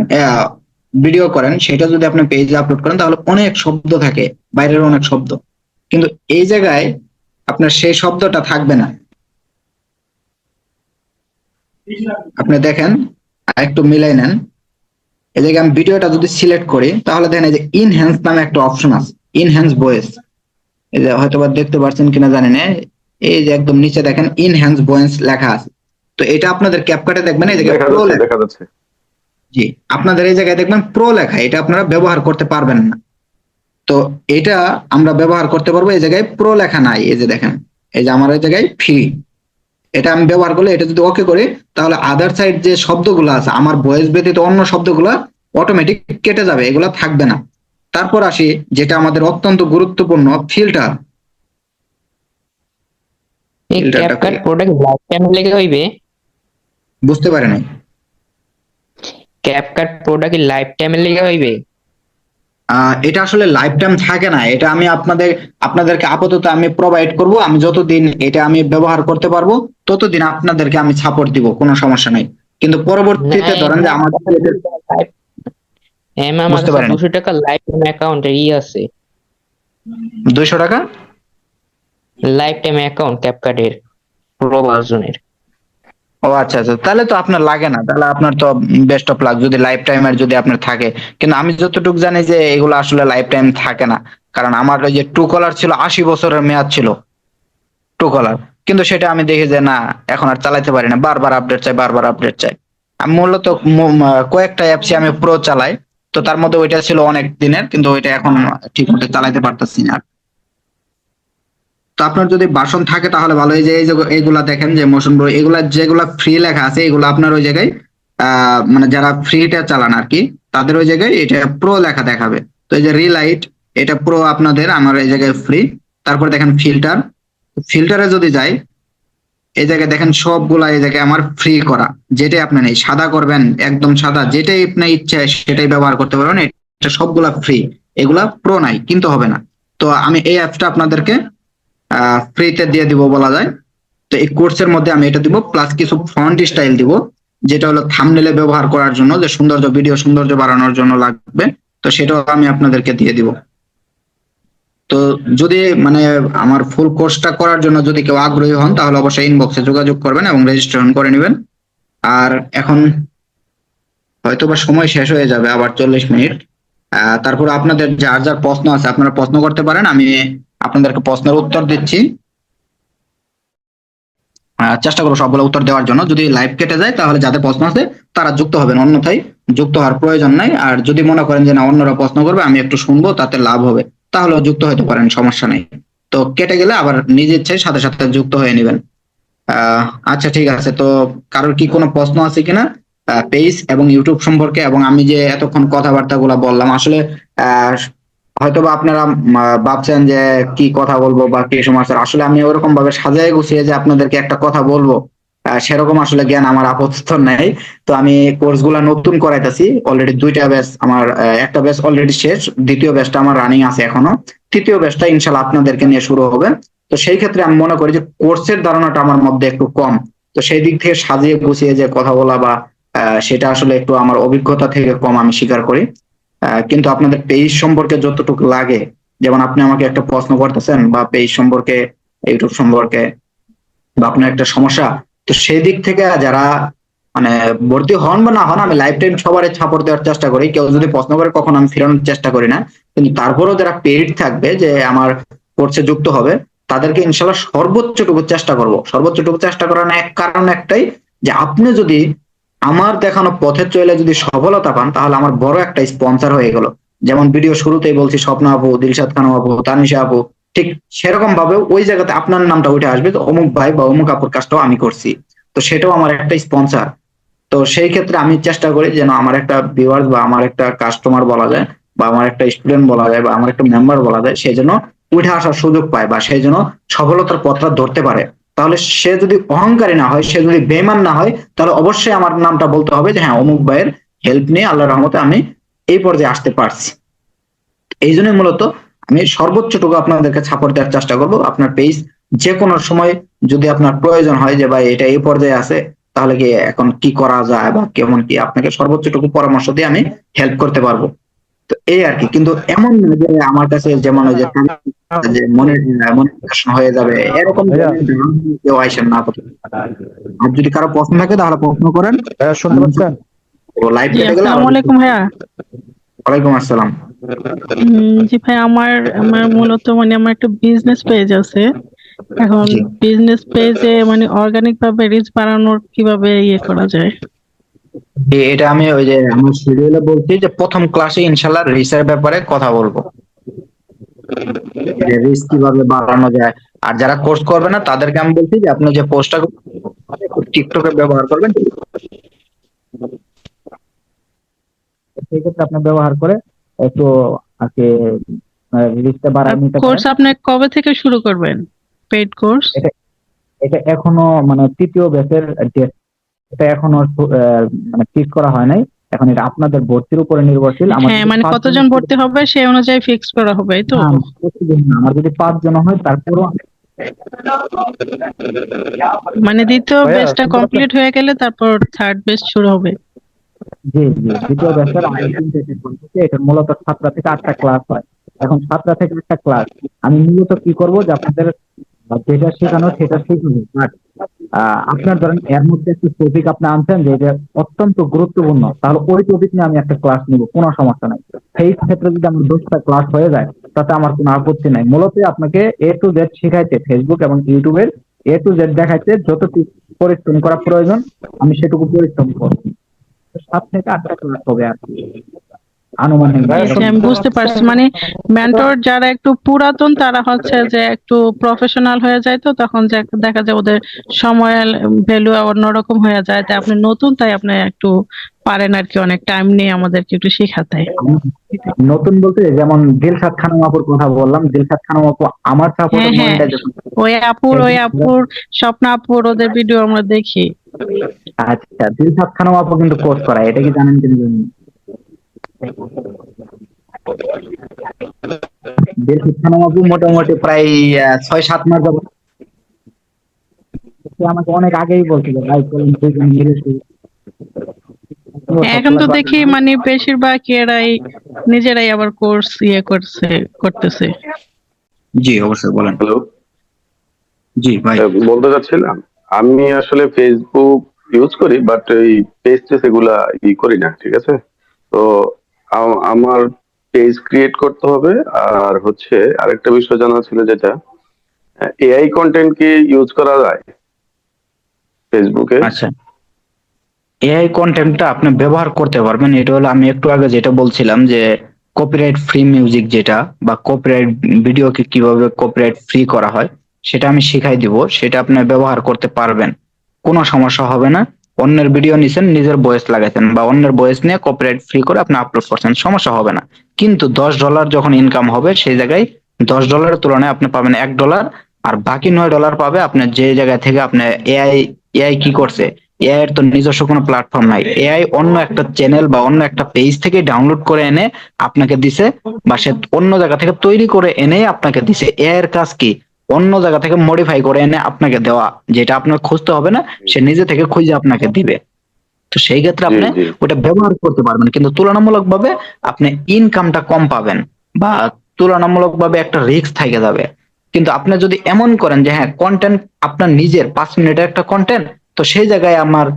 ভিডিও করেন, সেটা যদি আপনি পেজে আপলোড করেন তাহলে অনেক শব্দ থাকে, বাইরের অনেক শব্দ, কিন্তু এই জায়গায় আপনার সেই শব্দটা থাকবে না। আপনি দেখেন, একটু মিলাই নেন, এই জায়গায় আমি ভিডিওটা যদি সিলেক্ট করি তাহলে দেখেন এই যে ইনহ্যান্স নামে একটা অপশন আছে, ইনহ্যান্স ভয়েস। এই যে হয়তোবা দেখতে পাচ্ছেন কিনা জানি না, এই যে একদম নিচে দেখেন ইনহ্যান্স ভয়েস লেখা আছে। তো এটা আপনাদের ক্যাপকাটে দেখবেন এই জায়গায় প্রো লেখা। দেখা যাচ্ছে। জি, আপনাদের এই জায়গায় দেখবেন প্রো লেখা, এটা আপনারা ব্যবহার করতে পারবেন না। তো এটা আমরা ব্যবহার করতে পারবো, এই জায়গায় প্রো লেখা নাই। এই যে দেখেন, এই যে আমার এই জায়গায় ফ্রি, এটা আমি ব্যবহার করলে, এটা যদি ওকে করি তাহলে আদার সাইড যে শব্দগুলো আছে আমার ভয়েস ব্যতীত অন্য শব্দগুলো অটোমেটিক কেটে যাবে, এগুলা থাকবে না। তারপর আসি যেটা আমাদের অত্যন্ত গুরুত্বপূর্ণ, ফিল্টার। এই ফিল্টারটা ক্যাপকাট প্রোডাক্ট লাইফ টাইম লেগে হইবে? বুঝতে পারে নাই। ক্যাপকাট প্রোডাক্ট লাইফ টাইম লেগে হইবে? এটা আসলে লাইফ টাইম থাকে না, এটা আমি আপনাদেরকে আপাতত আমি প্রোভাইড করব। আমি যতদিন এটা আমি ব্যবহার করতে পারবো ততদিন আপনাদেরকে আমি সাপোর্ট দিব, কোনো সমস্যা নাই। কিন্তু পরবর্তীতে ধরেন যে আমাদের আমার বুঝতে কাছে পারেন 200 টাকা লাইফ টাইম অ্যাকাউন্টে আছে, 200 টাকা। লাইফ টাইম অ্যাকাউন্ট ক্যাপকাটের প্রো ভার্সনের। ও আচ্ছা আচ্ছা, তাহলে তো আপনার লাগে না, তাহলে আপনার তো বেস্ট অফ লাক যদি লাইফ টাইমের যদি আপনার থাকে। কিন্তু আমি যতটুকু জানি যে এগুলো আসলে লাইফ টাইম থাকে না, কারণ আমার ওই যে ট্রু কলার ছিল 80 বছরের মেয়াদ ছিল ট্রু কলার, কিন্তু সেটা আমি দেখি যে না, এখন আর চালাতে পারি না, বারবার আপডেট চাই, বারবার আপডেট চাই। আমি মূলত কয়েকটা অ্যাপসে আমি প্রো চালাই, তো তার মধ্যে ওইটা ছিল অনেক দিনের, কিন্তু ওইটা এখন ঠিক মতো চালাতে পারতেছি না। তো আপনার যদি বাসন থাকে তাহলে ভালো। এই যে এইগুলা দেখেন যে মোশন প্রো, এগুলা যেগুলা ফ্রি লেখা আছে এগুলো আপনার ওই জায়গায় মানে যারা ফ্রিটা চালান আর কি, তাদের ওই জায়গায় এটা প্রো লেখা দেখাবে। তো এই যে রিলাইট, এটা প্রো আপনাদের, আমার এই জায়গায় ফ্রি। তারপর দেখেন ফিল্টার, ফিল্টারে যদি যাই, এই জায়গায় দেখেন সবগুলা এই জায়গায় আমার ফ্রি করা। যেটাই আপনি নেই, সাদা করবেন একদম সাদা, যেটাই আপনার ইচ্ছা সেটাই ব্যবহার করতে পারবেন, এটা সবগুলা ফ্রি। এগুলা প্রো নাই, কিন্তু হবে না। তো আমি এই অ্যাপটা আপনাদেরকে ফ্রিতে দিয়ে দিব বলা যায়। তো এই কোর্সের মধ্যে আমি এটা দিব, প্লাস কিছু ফন্ট স্টাইল দিব, যেটা হলো থাম্বনেলে ব্যবহার করার জন্য, যে সৌন্দর্য, ভিডিও সৌন্দর্য বাড়ানোর জন্য লাগবে। তো সেটাও আমি আপনাদেরকে দিয়ে দিব। তো যদি মানে আমার ফুল কোর্সটা করার জন্য যদি কেউ আগ্রহী হন, তাহলে অবশ্যই ইনবক্সে যোগাযোগ করবেন এবং রেজিস্ট্রেশন করে নেবেন। আর এখন হয়তো বা সময় শেষ হয়ে যাবে, আবার 40 মিনিট। তারপর আপনাদের যার যার প্রশ্ন আছে আপনারা প্রশ্ন করতে পারেন, আমি আপনাদেরকে প্রশ্নের উত্তর দিচ্ছি। চেষ্টা করবো সবগুলো উত্তর দেওয়ার জন্য। যদি লাইভ কেটে যায় তাহলে যাদের প্রশ্ন আছে তারা যুক্ত হবেন, অন্যথায় যুক্ত হওয়ার প্রয়োজন নাই। আর যদি মনে করেন যে না, অন্যরা প্রশ্ন করবে, আমি একটু শুনবো, তাতে লাভ হবে, তাহলেও যুক্ত হতে পারেন, সমস্যা নেই। তো কেটে গেলে আবার নিজে ইচ্ছায় সাথে সাথে যুক্ত হয়ে নেবেন। আচ্ছা, ঠিক আছে। তো কারোর কি কোনো প্রশ্ন আছে কিনা পেজ এবং ইউটিউব সম্পর্কে, এবং আমি যে এতক্ষণ কথাবার্তা গুলা বললাম, আসলে হয়তোবা আপনারা ভাবছেন যে কি কথা বলবো বা কি সমস্যা, আসলে আমি ওরকম ভাবে সাজায় গুছিয়ে যে আপনাদেরকে একটা কথা বলবো সেরকম আসলে জ্ঞান আমার আপাতত নাই। তো আমি কোর্স গুলা নতুন করাইতেছি, অলরেডি 2টা ব্যাচ আমার, একটা ব্যাচ অলরেডি শেষ, দ্বিতীয় ব্যাচটা আমার রানিং আছে এখনো, তৃতীয় ব্যাচটা ইনশাল্লাহ আপনাদেরকে নিয়ে শুরু হবে। তো সেই ক্ষেত্রে আমি মনে করি যে কোর্সের ধারণাটা আমার মধ্যে একটু কম, তো সেই দিক থেকে সাজিয়ে গুছিয়ে যে কথা বলা বা সেটা আসলে একটু আমার অভিজ্ঞতা থেকে কম, আমি স্বীকার করি। কিন্তু আপনাদের পেজ সম্পর্কে যতটুকু লাগে, যেমন আপনি আমাকে একটা প্রশ্ন করতেছেন বা পেজ সম্পর্কে, ইউটিউব সম্পর্কে, বা আপনার একটা সমস্যা, তো সেই দিক থেকে যারা মানে ভর্তি হন বা না হন, আমি লাইফ টাইম সবারই সাপোর্ট দেওয়ার চেষ্টা করি। কেউ যদি প্রশ্ন করে কখনো আমি ফেরানোর চেষ্টা করি না। কিন্তু তারপরেও যারা পেইড থাকবে, যে আমার কোর্সে যুক্ত হবে, তাদেরকে ইনশাল্লাহ সর্বোচ্চটুকু চেষ্টা করব। সর্বোচ্চটুকু চেষ্টা করার কারণ একটাই, যে আপনি যদি আমার দেখানো পথে চলে যদি সফলতা পান, তাহলে আমার বড় একটা স্পন্সর হয়ে গেল। যেমন ভিডিও শুরুতেই বলছি, স্বপ্ন আপু, দিলশাদ খান আপু, তানিশা আপু, ঠিক সেরকম ভাবে ওই জায়গাতে আপনার নামটা উঠে আসবে, তো অমুক ভাই বা অমুক আপুর কাজটাও আমি করছি। তো সেটাও আমার একটা স্পন্সর। তো সেই ক্ষেত্রে আমি চেষ্টা করি যেন আমার একটা ভিউয়ার্স বা আমার একটা কাস্টমার বলা যায়, বা আমার একটা স্টুডেন্ট বলা যায়, বা আমার একটা মেম্বার বলা যায়, সে যেন উঠে আসার সুযোগ পায়, বা সে যেন সফলতার পথটা ধরতে পারে। তাহলে সে যদি অহংকারী না হয়, সে যদি বেঈমান না হয়, তাহলে অবশ্যই আমার নামটা বলতে হবে যে হ্যাঁ, অমুক ভাইয়ের হেল্প নিয়ে আল্লাহর রহমতে আমি এই পর্যায়ে আসতে পারছি। এই জন্য মূলত আমি সর্বোচ্চটুকু আপনাদেরকে সাপোর্ট দেওয়ার চেষ্টা করব। আপনার পেজ যে কোনো সময় যদি আপনার প্রয়োজন হয় যে ভাই এটা এই পর্যায়ে আছে, তাহলে কি এখন কি করা যায় বা কেমন কি, আপনাকে সর্বোচ্চটুকু পরামর্শ দিয়ে আমি হেল্প করতে পারবো। তো এই আর কি। কিন্তু এমন না যে আমার কাছে যেমন ওই যে যে মনিটাইজেশন হয়ে যাবে, এরকম ভাইয়া কেউ আইসেন না আপাতত। আর যদি কারো প্রশ্ন থাকে তাহলে প্রশ্ন করেন। ভাইয়া শুনতে পাচ্ছেন? লাইভ জি কেটে গেলে আবার। আসসালামু আলাইকুম ভাইয়া। ওয়ালাইকুম আসসালাম। জি ভাই, আমার আমার মূলত মানে আমার একটা বিজনেস পেজ আছে। এখন জি, বিজনেস পেজে মানে অর্গানিক ভাবে রিচ বাড়ানোর কিভাবে ইয়ে করা যায়? এটা আমি ওই যে আমার শিডিউলে বলছি যে প্রথম ক্লাসে ইনশাল্লাহ রিসের ব্যাপারে কথা বলবো, যে রিস কিভাবে বাড়ানো যায়। আর যারা কোর্স করবে না তাদেরকে আমি বলছি যে আপনি যে পোস্টটা টিকটকে ব্যবহার করবেন, সেই ক্ষেত্রে আপনি ব্যবহার করে একটু আর কি রিচটা বাড়ায় নিতে কোর্স পারেন। আপনি কবে থেকে শুরু করবেন? Paid course? এটা এটা এখনো মানে তৃতীয় ব্যাচের ডেট, এটা এখনো মানে ফিক্স করা হয় নাই। এখন এটা আপনাদের ভর্তির উপরে নির্ভরশীল। আমার হ্যাঁ, যদি মানে 5 জন, কতজন ভর্তি হবে সেই অনুযায়ী ফিক্স করা হবে, এই তো? না প্রতিদিন না, আমার যদি 5 জন হয় তারপরও। মানে দ্বিতীয় ভাইয়া বেচটা শুনতে পাচ্ছেন? কমপ্লিট হয়ে গেলে তারপর থার্ড বেচ শুরু হবে। জি জি, দ্বিতীয় ব্যাচের আগে 3 থেকে বলতেছে, এটা মূলত 7টা থেকে 8টা ক্লাস হয়। এখন 7টা থেকে 8টা ক্লাস আমি মূলত কি করব, যে আপনাদের যেটা শেখানো সেটা শিখুন। বাট আপনার ধরেন এর মধ্যে একটা টপিক আপনি আনছেন যে এটা অত্যন্ত গুরুত্বপূর্ণ, তাহলে ওই টপিক নিয়ে আমি একটা ক্লাস নিব, কোনো সমস্যা নাই। সেই ক্ষেত্রে যদি আমার 10টা ক্লাস হয়ে যায়, তাতে আমার কোনো আপত্তি নাই। মূলত আপনাকে এ টু জেড শেখাইতে, ফেসবুক এবং ইউটিউবের এ টু জেড দেখাইতে যতটুকু পরিশ্রম করা প্রয়োজন আমি সেটুকু পরিশ্রম করব। 7 থেকে 8টা ক্লাস হবে আর কি, আনুমানিক ভাই, জি, এরকম। আমি বুঝতে পারছি। মানে মেন্টর যারা একটু পুরাতন তারা হচ্ছে যে একটু প্রফেশনাল হয়ে যায়, তো তখন দেখা যায় ওদের সময়ের ভ্যালু অন্যরকম হয়ে যায়। তাই আপনি নতুন, তাই আপনি একটু পারেন আর কি, অনেক টাইম নিয়ে আমাদেরকে একটু শেখাতে। নতুন বলতে যেমন দিলশাদ খানম আপুর কথা বললাম, দিলশাদ খানম আপু আমার হ্যাঁ সাপোর্টে হ্যাঁ, মনিটাইজেশন। ওই আপুর স্বপ্না আপুর ওদের ভিডিও আমরা দেখি। আচ্ছা, দিলশাদ খানম আপু কিন্তু কোর্স করায়, এটা কি জানেন কিনা জানি না। দিলশাদ খানম আপু মোটামুটি প্রায় 6-7 মাস যাবত সে আমাকে অনেক আগেই বলছিল, ভাই চলুন দুইজন মিলে শুরু করবো, হ্যাঁ, এখন তো সবগুলা কথা দেখি মানে বেশিরভাগ এরাই নিজেরাই আবার কোর্স করতেছে। জি অবশ্যই বলেন। হ্যালো, জি ভাই। বলতে চাচ্ছিলাম আমি আসলে ফেসবুক ইউজ করি, বাট এই পেজ টেজ এগুলা করি না, ঠিক আছে? তো আমার পেজ ক্রিয়েট করতে হবে। আর হচ্ছে আরেকটা বিষয় জানা ছিল, যেটা এআই কন্টেন্ট কি ইউজ করা যায় ফেসবুকে? আচ্ছা, এআই কন্টেন্টটা আপনি ব্যবহার করতে পারবেন। এটা হলো আমি একটু আগে যেটা বলছিলাম যে কপিরাইট ফ্রি মিউজিক যেটা, বা কপিরাইট ভিডিওকে কিভাবে কপিরাইট ফ্রি করা হয় সেটা আমি শিখাই দিব। সেটা আপনি ব্যবহার করতে পারবেন, কোনো সমস্যা হবে না। অন্যের ভিডিও নিছেন, নিজের ভয়েস লাগাইছেন বা অন্যের ভয়েস নিয়ে কপিরাইট ফ্রি করে আপনি আপলোড করছেন, সমস্যা হবে না। কিন্তু $10 যখন ইনকাম হবে সেই জায়গায় $10 তুলনায় আপনি পাবেন $1, আর বাকি $9 পাবে আপনার যে জায়গা থেকে আপনি এআই। এআই কি করছে, এআই এর তো নিজস্ব কোনো প্ল্যাটফর্ম নাই। এআই অন্য একটা চ্যানেল বা অন্য একটা পেজ থেকে ডাউনলোড করে এনে আপনাকে দিছে, বা সে অন্য জায়গা থেকে তৈরি করে এনে আপনাকে দিছে। এআই এর কাজ কি, অন্য জায়গা থেকে মডিফাই করে এনে আপনাকে দেওয়া, যেটা আপনার খুঁজতে হবে না, সে নিজে থেকে খুঁজে আপনাকে দিবে। তো সেই ক্ষেত্রে জি আপনি জি ওটা ব্যবহার করতে পারবেন, কিন্তু তুলনামূলকভাবে আপনি ইনকামটা কম পাবেন, বা তুলনামূলকভাবে একটা রিস্ক থেকে যাবে। কিন্তু আপনি যদি এমন করেন যে হ্যাঁ কন্টেন্ট আপনার নিজের 5 মিনিটের একটা কন্টেন্ট, তো সেই জায়গায় আমার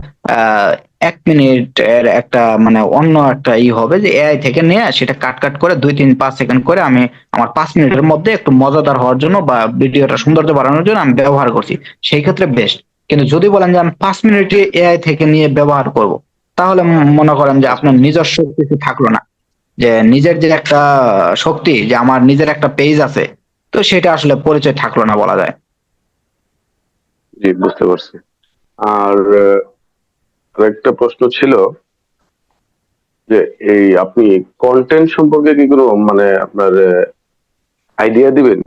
1 মিনিটের একটা মানে অন্য একটা হবে যে এআই থেকে নিয়ে সেটা কাট কাট করে 2-3-5 সেকেন্ড করে আমি আমার 5 মিনিটের মধ্যে একটু মজাদার হওয়ার জন্য বা ভিডিওটা সৌন্দর্য বাড়ানোর জন্য আমি ব্যবহার করছি, সেই ক্ষেত্রে বেস্ট। কিন্তু যদি বলেন যে আমি 5 মিনিটে এআই থেকে নিয়ে ব্যবহার করব, তাহলে মনে করেন যে আচ্ছা, আপনার নিজস্ব কিছু থাকলো না, যে নিজের যে একটা শক্তি, যে আমার নিজের একটা পেজ আছে, তো সেটা আসলে পরিচয় থাকলো না বলা যায়। জি বুঝতে পারছি। আর আরেকটা প্রশ্ন ছিল যে এই আপনি কন্টেন্ট সম্পর্কে কি কোনো মানে আপনার আইডিয়া দিবেন,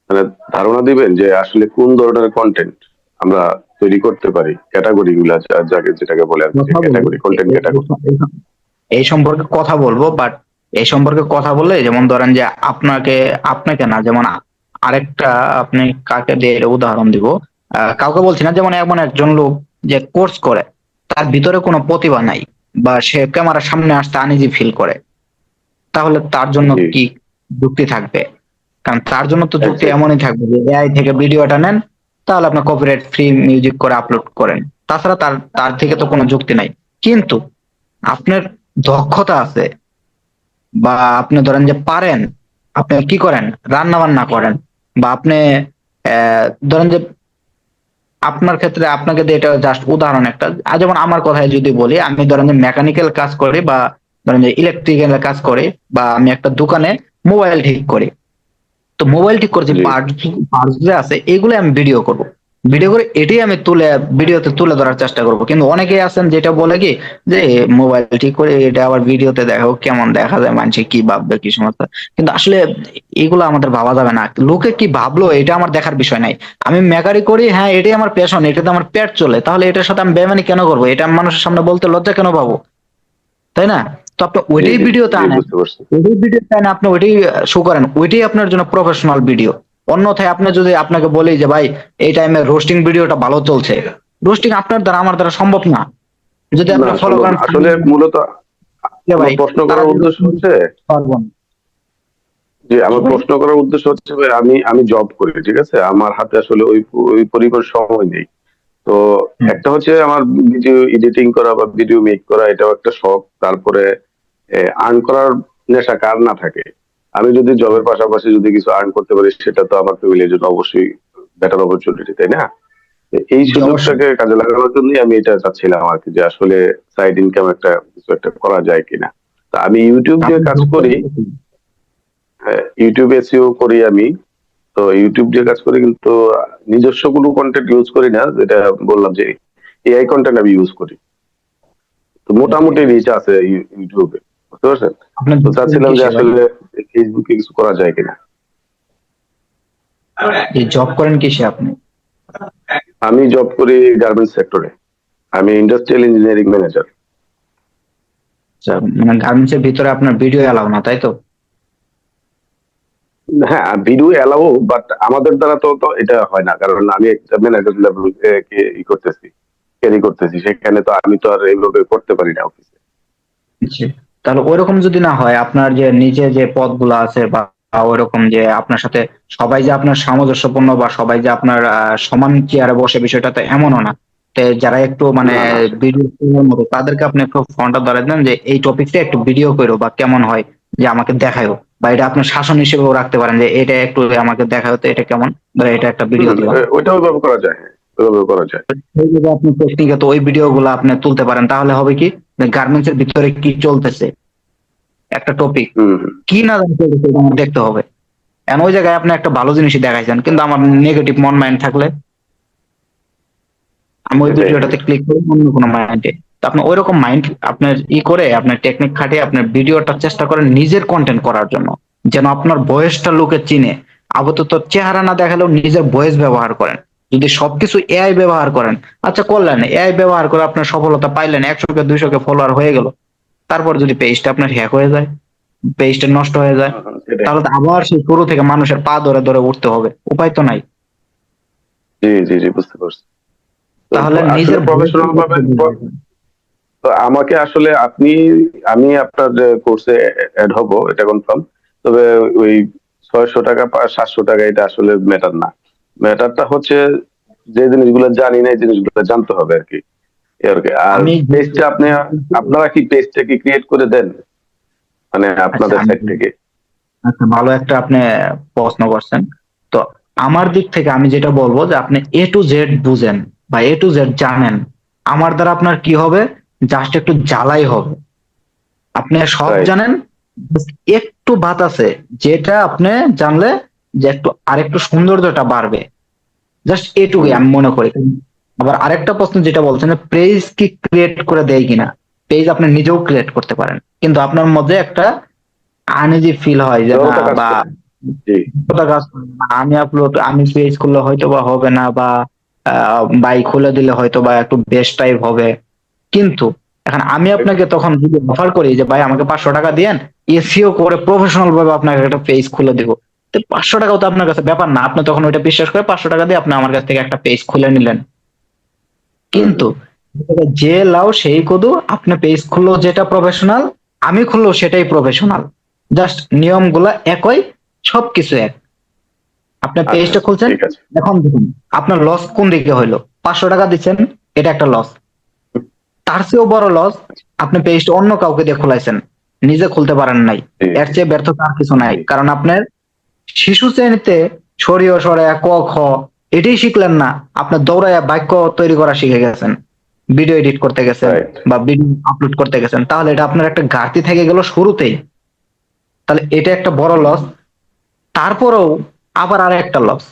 মানে ধারণা দিবেন যে আসলে কোন ধরনের কন্টেন্ট আমরা তৈরি করতে পারি, ক্যাটাগরি গুলা যাকে যেটাকে বলে আর কি, কথা বলবো ক্যাটাগরি, কন্টেন্ট ক্যাটাগরি। এই সম্পর্কে কথা বলবো, বাট এই সম্পর্কে কথা বললে যেমন ধরেন যে আপনাকে আপনাকে না, যেমন আরেকটা, আপনি কাকে দিয়ে এর উদাহরণ দিব, কাউকে বলছি না, যেমন এমন একজন লোক যে কোর্স করে, তার ভিতরে কোনো প্রতিভা নাই, বা সে ক্যামেরার সামনে আসতে আনইজি ফিল করে, তাহলে তার জন্য জি, কি যুক্তি থাকবে? কারণ তার জন্য তো যুক্তি এক্স্যাক্টলি। এমনই থাকবে যে এআই থেকে ভিডিওটা নেন, তাহলে আপনি কপিরাইট ফ্রি মিউজিক করে আপলোড করেন। তাছাড়া তার তার থেকে তো কোনো যুক্তি নাই। কিন্তু আপনার দক্ষতা আছে, বা আপনি ধরেন যে পারেন, আপনি কি করেন, রান্না বান্না করেন, বা আপনি ধরেন যে আপনার ক্ষেত্রে আপনাকে দিয়ে এটা জাস্ট উদাহরণ একটা, যেমন আমার কথায় যদি বলি, আমি ধরেন যে মেকানিক্যাল কাজ করি, বা ধরেন যে ইলেকট্রিক্যাল কাজ করি, বা আমি একটা দোকানে মোবাইল ঠিক করি। তো মোবাইল ঠিক করে যে জি পার্টস যে আছে এগুলো আমি ভিডিও করব। ভিডিও করে এটাই আমি ভিডিওতে তুলে ধরার চেষ্টা করব। কিন্তু অনেকেই আছেন যেটা বলে কি, যে মোবাইল ঠিক করে এটা আবার ভিডিওতে দেখাও, কেমন দেখা যায়, মানুষ কি ভাববে, কি সমস্যা। কিন্তু আসলে এগুলো আমাদের ভাবা যাবে না, লোকে কি ভাবলো এটা আমার দেখার বিষয় নাই। আমি মেকারি করি, হ্যাঁ এটাই আমার প্যাশন, এটাতে আমার পেট চলে, তাহলে এটার সাথে আমি বেমানি কেন করবো, এটা আমি মানুষের সামনে বলতে লজ্জা কেন পাবো, তাই না? তো আপনি জি ওইটাই জি ভিডিওতে জি আনেন, বুঝতে পারছি। ওইটাই ভিডিওতে আনে, আপনি ওইটাই শো করেন, ওইটাই আপনার জন্য প্রফেশনাল ভিডিও। অন্যথায় আপনি যদি আপনাকে বলি যে ভাই এই টাইমে রোস্টিং ভিডিওটা ভালো চলছে, রোস্টিং আপনার দ্বারা আমার দ্বারা সম্ভব না। যদি না, আপনি ফলো সম্ভব করেন না আসলে। মূলত যে আমার ভাই, প্রশ্ন তারা করার কিন্তু উদ্দেশ্য হচ্ছে, পারবো না। যে জি আমার ভাই। প্রশ্ন করার উদ্দেশ্য হচ্ছে ভাই, আমি আমি জব করি, ঠিক আছে? আমার হাতে আসলে ওই ওই পরিমাণ সময় নেই। তো হুম, একটা হচ্ছে আমার ভিডিও এডিটিং করা বা ভিডিও মেক করা, এটাও একটা শখ। তারপরে আর্ন করার নেশা কার না থাকে, আমি যদি জবের পাশাপাশি যদি কিছু আর্ন করতে পারি, সেটা তো আমার ফ্যামিলির জন্য অবশ্যই বেটার অপরচুনিটি, তাই না? তো এই জি, অবশ্যই। সুযোগটাকে কাজে লাগানোর জন্যই আমি এটা চাচ্ছিলাম আর কি, যে আসলে সাইড ইনকাম একটা কিছু একটা করা যায় কিনা। তো আমি ইউটিউব দিয়ে আপনি কাজ job করি, করেন কি? ইউটিউব এসইও করি আমি। তো ইউটিউব দিয়ে কাজ করি, কিন্তু নিজস্ব কোনো কন্টেন্ট ইউজ করি না, যেটা বললাম যে এআই কন্টেন্ট আমি ইউজ করি। তো মোটামুটি রিচ আছে ইউটিউবে, বুঝতে পারছেন? আপনার তো job করেন চাচ্ছিলাম যে কিসে ভাই? আসলে ফেসবুকে কিছু করা যায় কিনা। যে জব করেন কিসে আপনি? আমি জব করি গার্মেন্টস সেক্টরে, আমি ইন্ডাস্ট্রিয়াল ইঞ্জিনিয়ারিং ম্যানেজার। আচ্ছা, মানে গার্মেন্টস এর ভিতরে আপনার ভিডিও এলাও না, তাই তো? হ্যাঁ, ভিডিও এলাও, বাট আমাদের দ্বারা তো এটা হয় না, কারণ আমি একটা ম্যানেজার লেভেল ই করতেছি, ক্যারি করতেছি, সেখানে তো আমি তো আর এইভাবে করতে পারি না অফিসে। জি। তাহলে ওইরকম যদি না হয়, আপনার যে নিচে যে পদগুলো আছে বা ওইরকম যে আপনার সাথে সবাই যে আপনার সামঞ্জস্যপূর্ণ বা সবাই যে আপনার সমান চেয়ারে বসে, বিষয়টা তো এমনও না। তো যারা একটু মানে না না ভিডিও মতো, তাদেরকে আপনি একটু ফোনটা ধরে দেন যে এই টপিকটা একটু ভিডিও করো বা কেমন হয়, যে আমাকে দেখায়ও, বা এটা আপনার শাসন হিসেবেও রাখতে পারেন যে এটা একটু আমাকে দেখাও তো এটা কেমন, বা এটা একটা ভিডিও দিলাম। ওইটা ওইভাবে করা যায়, হ্যাঁ, ওইভাবে করা যায়। সেইভাবে আপনি টেকনিকে তো ওই ভিডিও গুলো আপনি তুলতে পারেন, তাহলে হবে কি, গার্মেন্টস এর ভিতরে কি চলতেছে একটা টপিক হম হম, কি না জানি চলতেছে, এটা আমার দেখতে হবে। এখন ওই জায়গায় আপনি একটা ভালো জিনিসই দেখাইছেন, কিন্তু আমার নেগেটিভ মন মাইন্ড থাকলে আমি ওই এটাই ভিডিওটাতে ক্লিক করি অন্য কোনো মাইন্ডে। তো আপনি ওইরকম মাইন্ড আপনার করে আপনার টেকনিক খাটিয়ে আপনার ভিডিওটা চেষ্টা করেন নিজের কন্টেন্ট করার জন্য, যেন আপনার ভয়েসটা লোকে চিনে। আপাতত চেহারা না দেখালেও নিজের ভয়েস ব্যবহার করেন। যদি সবকিছু এআই ব্যবহার করেন, আচ্ছা করলেন এআই ব্যবহার করে আপনার সফলতা পাইলেন, 100 কে 200 কে ফলোয়ার হয়ে গেল, তারপর যদি পেজটা আপনার হ্যাক হয়ে যায়, পেজটা নষ্ট হয়ে যায়, সেটাই। তাহলে তো আবার সেই শুরু থেকে মানুষের পা ধরে ধরে উঠতে হবে, উপায় তো নাই। জি জি জি, বুঝতে পারছি। তো তাহলে আসলে নিজের প্রফেশনাল ভাবে তো আমাকে আসলে আমি আপনার কোর্সে অ্যাড হব, এটা কনফার্ম। তবে ওই 600 টাকা বা 700 টাকা এটা আসলে ম্যাটার না। ম্যাটারটা হচ্ছে যে জিনিসগুলো জানি না, এই জিনিসগুলো জানতে হবে আর কি, এই আর কি। আর আমি পেজটা আপনারা কি পেজটা কি ক্রিয়েট করে দেন, মানে আচ্ছা আপনাদের আমি সাইড থেকে? আচ্ছা, ভালো একটা আপনি প্রশ্ন করছেন। তো আমার দিক থেকে আমি যেটা বলবো যে আপনি A to Z বুঝেন বা A to Z জানেন, আমার দ্বারা আপনার কি হবে, জাস্ট একটু জ্বালাই হবে। আপনি সব রাইট। জানেন, just একটু বাত আছে যেটা আপনি জানলে যে একটু আরেকটু সৌন্দর্যটা বাড়বে, জাস্ট এটুকুই আমি মনে করি। আবার আরেকটা প্রশ্ন যেটা বলছেন, পেজ কি ক্রিয়েট করে দেয় কিনা, পেজ আপনি নিজেও ক্রিয়েট করতে পারেন, কিন্তু আপনার মধ্যে একটা আনইজি ফিল হয় যে না, জড়তা কাজ বা করে। জি। কতটা কাজ করবে না, আমি পেজ খুললে হয়তো বা হবে না, বা বাই খুলে দিলে হয়তো বা একটু বেস্ট টাইপ হবে। কিন্তু এখন আমি আপনাকে তখন যদি অফার করি যে ভাই আমাকে 500 টাকা দিয়েন, এসইও করে প্রফেশনাল ভাবে আপনাকে একটা পেজ খুলে দিব, তো 500 টাকাও তো আপনার কাছে ব্যাপার না, আপনি তখন ওইটা বিশ্বাস করে 500 টাকা দিয়ে আপনি আমার কাছ থেকে একটা পেজ খুলে নিলেন। কিন্তু যে লাও সেই কদু, আপনি পেজ খুললো যেটা প্রফেশনাল, আমি খুললো সেটাই প্রফেশনাল, জাস্ট নিয়মগুলা একই, সবকিছু এক। আপনি আচ্ছা পেজটা খুলছেন, ঠিক আছে। এখন দেখুন আপনার লস কোন দিকে হইলো, 500 টাকা দিচ্ছেন, এটা একটা লস। তার চেয়েও বড় লস, আপনি পেজটা অন্য কাউকে দিয়ে খোলাইছেন, নিজে খুলতে পারেন নাই। জি এর চেয়ে ব্যর্থতা আর কিছু নাই, জি। কারণ আপনার শিশু শ্রেণীতে সরিয় সরে ক খ এটাই শিখলেন না, আপনার দৌড়াইয়া বাক্য তৈরি করা শিখে গেছেন, ভিডিও এডিট করতে গেছেন রাইট। বা ভিডিও আপলোড করতে গেছেন, তাহলে এটা আপনার একটা ঘাটতি থেকে গেল শুরুতেই। তাহলে এটা একটা বড় লস। তারপরেও আবার আর একটা লস,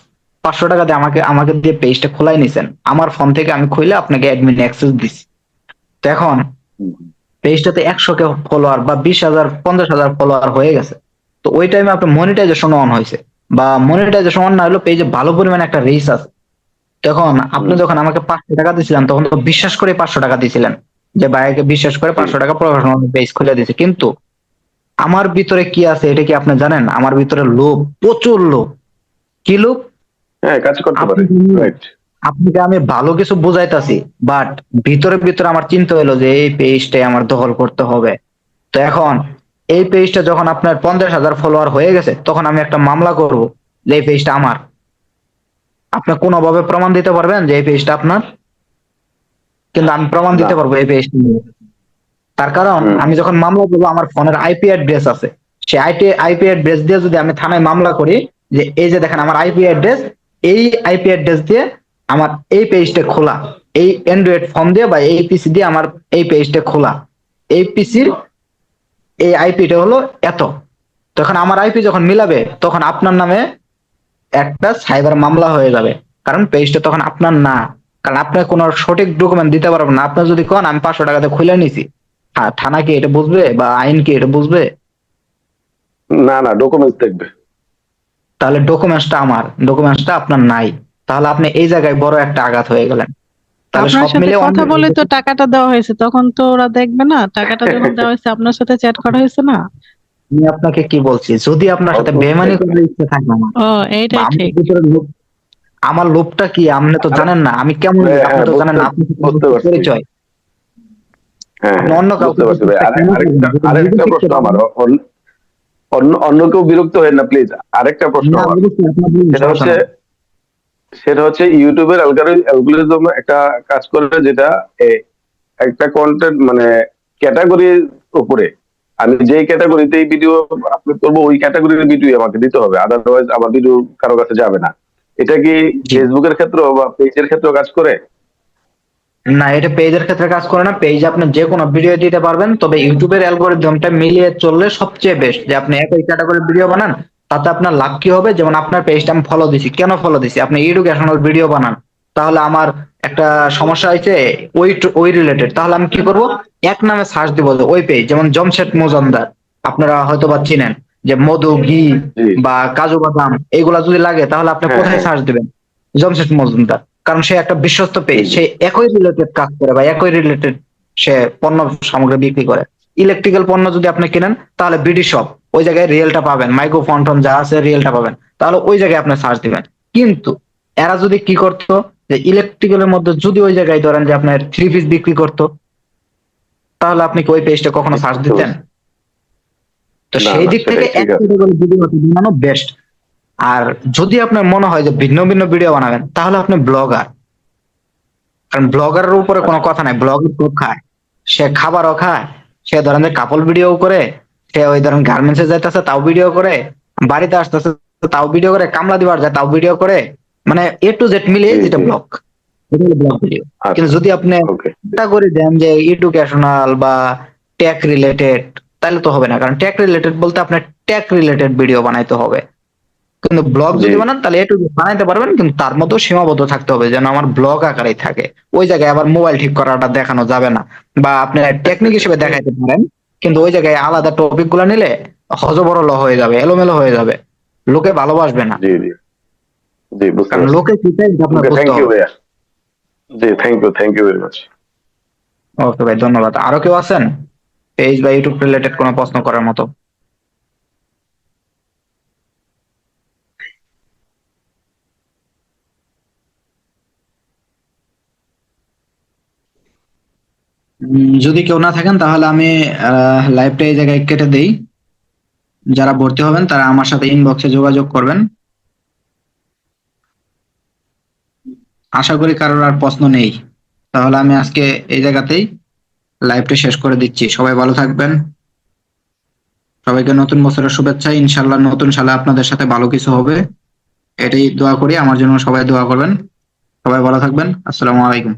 500 টাকা দিয়ে আমাকে আমাকে দিয়ে পেজটা খোলাই নিছেন, আমার ফোন থেকে আমি খুলে আপনাকে অ্যাডমিন অ্যাক্সেস দিছি। তো এখন পেজটাতে 100 কে ফলোয়ার বা 20,000 50,000 ফলোয়ার হয়ে গেছে, তো ওই টাইমে আপনার মনিটাইজেশন অন হয়েছে, বা মনিটাইজেশন অন না হলো পেজে ভালো পরিমাণে একটা রিচ আছে। তখন আপনি যখন আমাকে 500 টাকা দিয়েছিলেন, তখন তো বিশ্বাস করে 500 টাকা দিয়েছিলেন, যে ভাইকে বিশ্বাস করে জি। 500 টাকা প্রফেশনাল পেজ খুলে দিয়েছে। কিন্তু আমার ভিতরে কি আছে এটা কি আপনি জানেন? আমার ভিতরে লোভ, প্রচুর লোভ। কি লোভ? হ্যাঁ, কাজ করতে আপনি পারে। রাইট। আপনাকে আমি ভালো কিছু বুঝাইতাছি, বাট ভিতরে ভিতরে আমার চিন্তা হলো যে এই পেজটাই আমার দখল করতে হবে। তো এখন এই পেজটা যখন আপনার 50,000 ফলোয়ার হয়ে গেছে, তখন আমি একটা মামলা করব যে এই পেজটা আমার। আপনি কোনোভাবে প্রমাণ দিতে পারবেন যে এই পেজটা আপনার? কিন্তু আমি প্রমাণ না। দিতে পারবো এই পেজটা। তার কারণ আমি যখন মামলা করবো, আমার ফোনের আইপি অ্যাড্রেস আছে, সেই আইপি অ্যাড্রেস দিয়ে যদি আমি থানায় মামলা করি যে এই যে দেখেন আমার আইপি অ্যাড্রেস, এই আইপি অ্যাড্রেস দিয়ে আমার এই পেজটা খোলা, এই অ্যান্ড্রয়েড ফোন দিয়ে বা এই পিসি দিয়ে আমার এই পেজটা খোলা, এই পিসির এই আইপিটা হলো এত, তখন আমার আইপি যখন মিলাবে তখন আপনার নামে একটা সাইবার মামলা হয়ে যাবে, কারণ পেজটা তখন আপনার না, কারণ আপনার কোনো সঠিক ডকুমেন্ট দিতে পারবেন না। আপনি যদি কোন আমি 500 টাকাতে খুলে নিছি, থানা কি এটা বুঝবে বা আইন কি এটা বুঝবে? না না, ডকুমেন্টস দেখবে। তাহলে ডকুমেন্টসটা আমার, ডকুমেন্টসটা আপনার নাই, তাহলে আপনি এই জায়গায় বড় একটা আঘাত হয়ে গেলেন। তাহলে আপনার সব সাথে মিলে কথা বলে তো টাকাটা দেওয়া হয়েছে, তখন তো ওরা দেখবে না টাকাটা যখন দেওয়া হয়েছে আপনার সাথে চ্যাট করা হয়েছে না? আমি আপনাকে কি বলছি, যদি আপনার সাথে বেইমানি করার ইচ্ছে থাকে না, ও এইটাই বা আমার ঠিক। ভিতরে আমার লোভটা কি আপনি তো জানেন না, আমি কেমন লোক আপনি তো জানেন না, আপনি বুঝতে পারছি। পরিচয় হ্যাঁ আপনি অন্য কাউকে বুঝতে পারছি ভাই। আরেকটা যদি প্রশ্ন শিখতে আমার, পারেন। অন্য কেউ বিরক্ত হয় না প্লিজ। আরেকটা প্রশ্ন না, আমার, অবশ্যই আপনার বলুন, সেটা সমস্যা হচ্ছে নাই। ইউটিউবের অ্যালগরিদম একটা কাজ করে, যেটা একটা কন্টেন্ট মানে ক্যাটাগরির উপরে, আমি যেই ক্যাটাগরিতে ভিডিও আপলোড করবো ওই ক্যাটাগরির ভিডিও আমাকে দিতে হবে, আদারওয়াইজ আমার ভিডিও কারো কাছে যাবে না। এটা কি জি। ফেসবুকের ক্ষেত্রে বা পেজের ক্ষেত্রে কাজ করে? না, এটা পেজের ক্ষেত্রে কাজ করে না, পেজ আপনি যে কোনো ভিডিও দিতে পারবেন, তবে ইউটিউবের অ্যালগরিদমটা মিলিয়ে চললে সবচেয়ে বেস্ট, যে আপনি একই ক্যাটাগরির ভিডিও বানান, তাতে আপনার লাভ কি হবে, যেমন আপনার পেজটা আমি ফলো দিছি, কেন ফলো দিছি, আপনি এডুকেশনাল ভিডিও বানান, তাহলে আমার একটা সমস্যা হয়েছে ওই রিলেটেড, তাহলে আমি কি করব, এক নামে সার্চ দিব যে ওই পেজ, যেমন জমশেদ মজুমদার, আপনারা হয়তো বা চিনেন, যে মধু ঘি জি। বা কাজু বাদাম এইগুলা যদি লাগে তাহলে আপনি হ্যাঁ, কোথায় হ্যাঁ। সার্চ দিবেন? জমশেদ মজুমদার, কারণ সে একটা বিশ্বস্ত পেজ, জি। সে একই রিলেটেড কাজ করে বা একই রিলেটেড সে পণ্য সামগ্রী বিক্রি করে। ইলেকট্রিক্যাল পণ্য যদি আপনি কিনেন তাহলে বিডি শপ, ওই জায়গায় রিয়েলটা পাবেন, মাইক্রোফোন টোন যা আছে রিয়েলটা পাবেন, তাহলে ওই জায়গায় আপনি সার্চ দিবেন। কিন্তু এরা যদি কি করতো, যে ইলেকট্রিক্যালের মধ্যে যদি ওই জায়গায় ধরেন যে আপনার 3 পিস বিক্রি করতো, তাহলে আপনি কি ওই পেজটা কখনো সার্চ দিতেন? তো না, সেই না, দিক থেকে সেটাই ঠিক এক আছে। ক্যাটাগরি ভিডিও বানানো বেস্ট। আর যদি আপনার মনে হয় যে ভিন্ন ভিন্ন ভিডিও বানাবেন, তাহলে আপনি ব্লগার, কারণ ব্লগারের উপরে কোনো কথা নাই, ব্লগার খুব খায়, সে খাবারও খায়, সে ধরেন যে কাপল ভিডিও করে, সে ওই ধরেন গার্মেন্টসে যাইতেছে তাও ভিডিও করে, বাড়িতে আসতেছে তাও ভিডিও করে, কামলা দিবার যায় তাও ভিডিও করে, মানে এ টু জেড মিলিয়ে জি, যেটা জি। ব্লগ, এটা হলো ব্লগ ভিডিও। আচ্ছা, কিন্তু যদি আপনি ওকে। করে দেন যে এডুকেশনাল বা টেক রিলেটেড, তাহলে তো হবে না, কারণ টেক রিলেটেড বলতে আপনার টেক রিলেটেড ভিডিও বানাইতে হবে। কিন্তু ব্লগ জি। যদি বানান তাহলে একটু বানাইতে পারবেন, কিন্তু তার মধ্যেও সীমাবদ্ধ থাকতে হবে, যেন আমার ব্লগ আকারেই থাকে। ওই জায়গায় আবার মোবাইল ঠিক করাটা দেখানো যাবে না, বা আপনি টেকনিক হিসেবে দেখাইতে পারেন, কিন্তু ওই জায়গায় আলাদা টপিক গুলা নিলে হজবরল হয়ে যাবে, এলোমেলো হয়ে যাবে, লোকে ভালোবাসবে না, জি, জি, জি, বুঝতে কারণ পারছি। লোকে কি চাই এটা আপনার ওকে, বুঝতে থ্যাংক ইউ হবে। ভাইয়া। জি, থ্যাংক ইউ ভেরি মাচ। ওকে ভাই, ধন্যবাদ। আরো কেউ আছেন পেজ বা ইউটিউব রিলেটেড কোনো প্রশ্ন করার মতো? যদি কেউ না থাকেন তাহলে আমি লাইভটা এই জায়গায় কেটে দেই। যারা ভর্তি হবেন তারা আমার সাথে ইনবক্সে যোগাযোগ করবেন। আশা করি কারোর আর প্রশ্ন নেই। তাহলে আমি আজকে এই জায়গাতেই লাইভটা শেষ করে দিচ্ছি। সবাই ভালো থাকবেন। সবাইকে নতুন বছরের শুভেচ্ছা। ইনশাল্লাহ নতুন সালে আপনাদের সাথে ভালো কিছু হবে, এটাই দোয়া করি। আমার জন্য সবাই দোয়া করবেন। সবাই ভালো থাকবেন। আসসালামু আলাইকুম।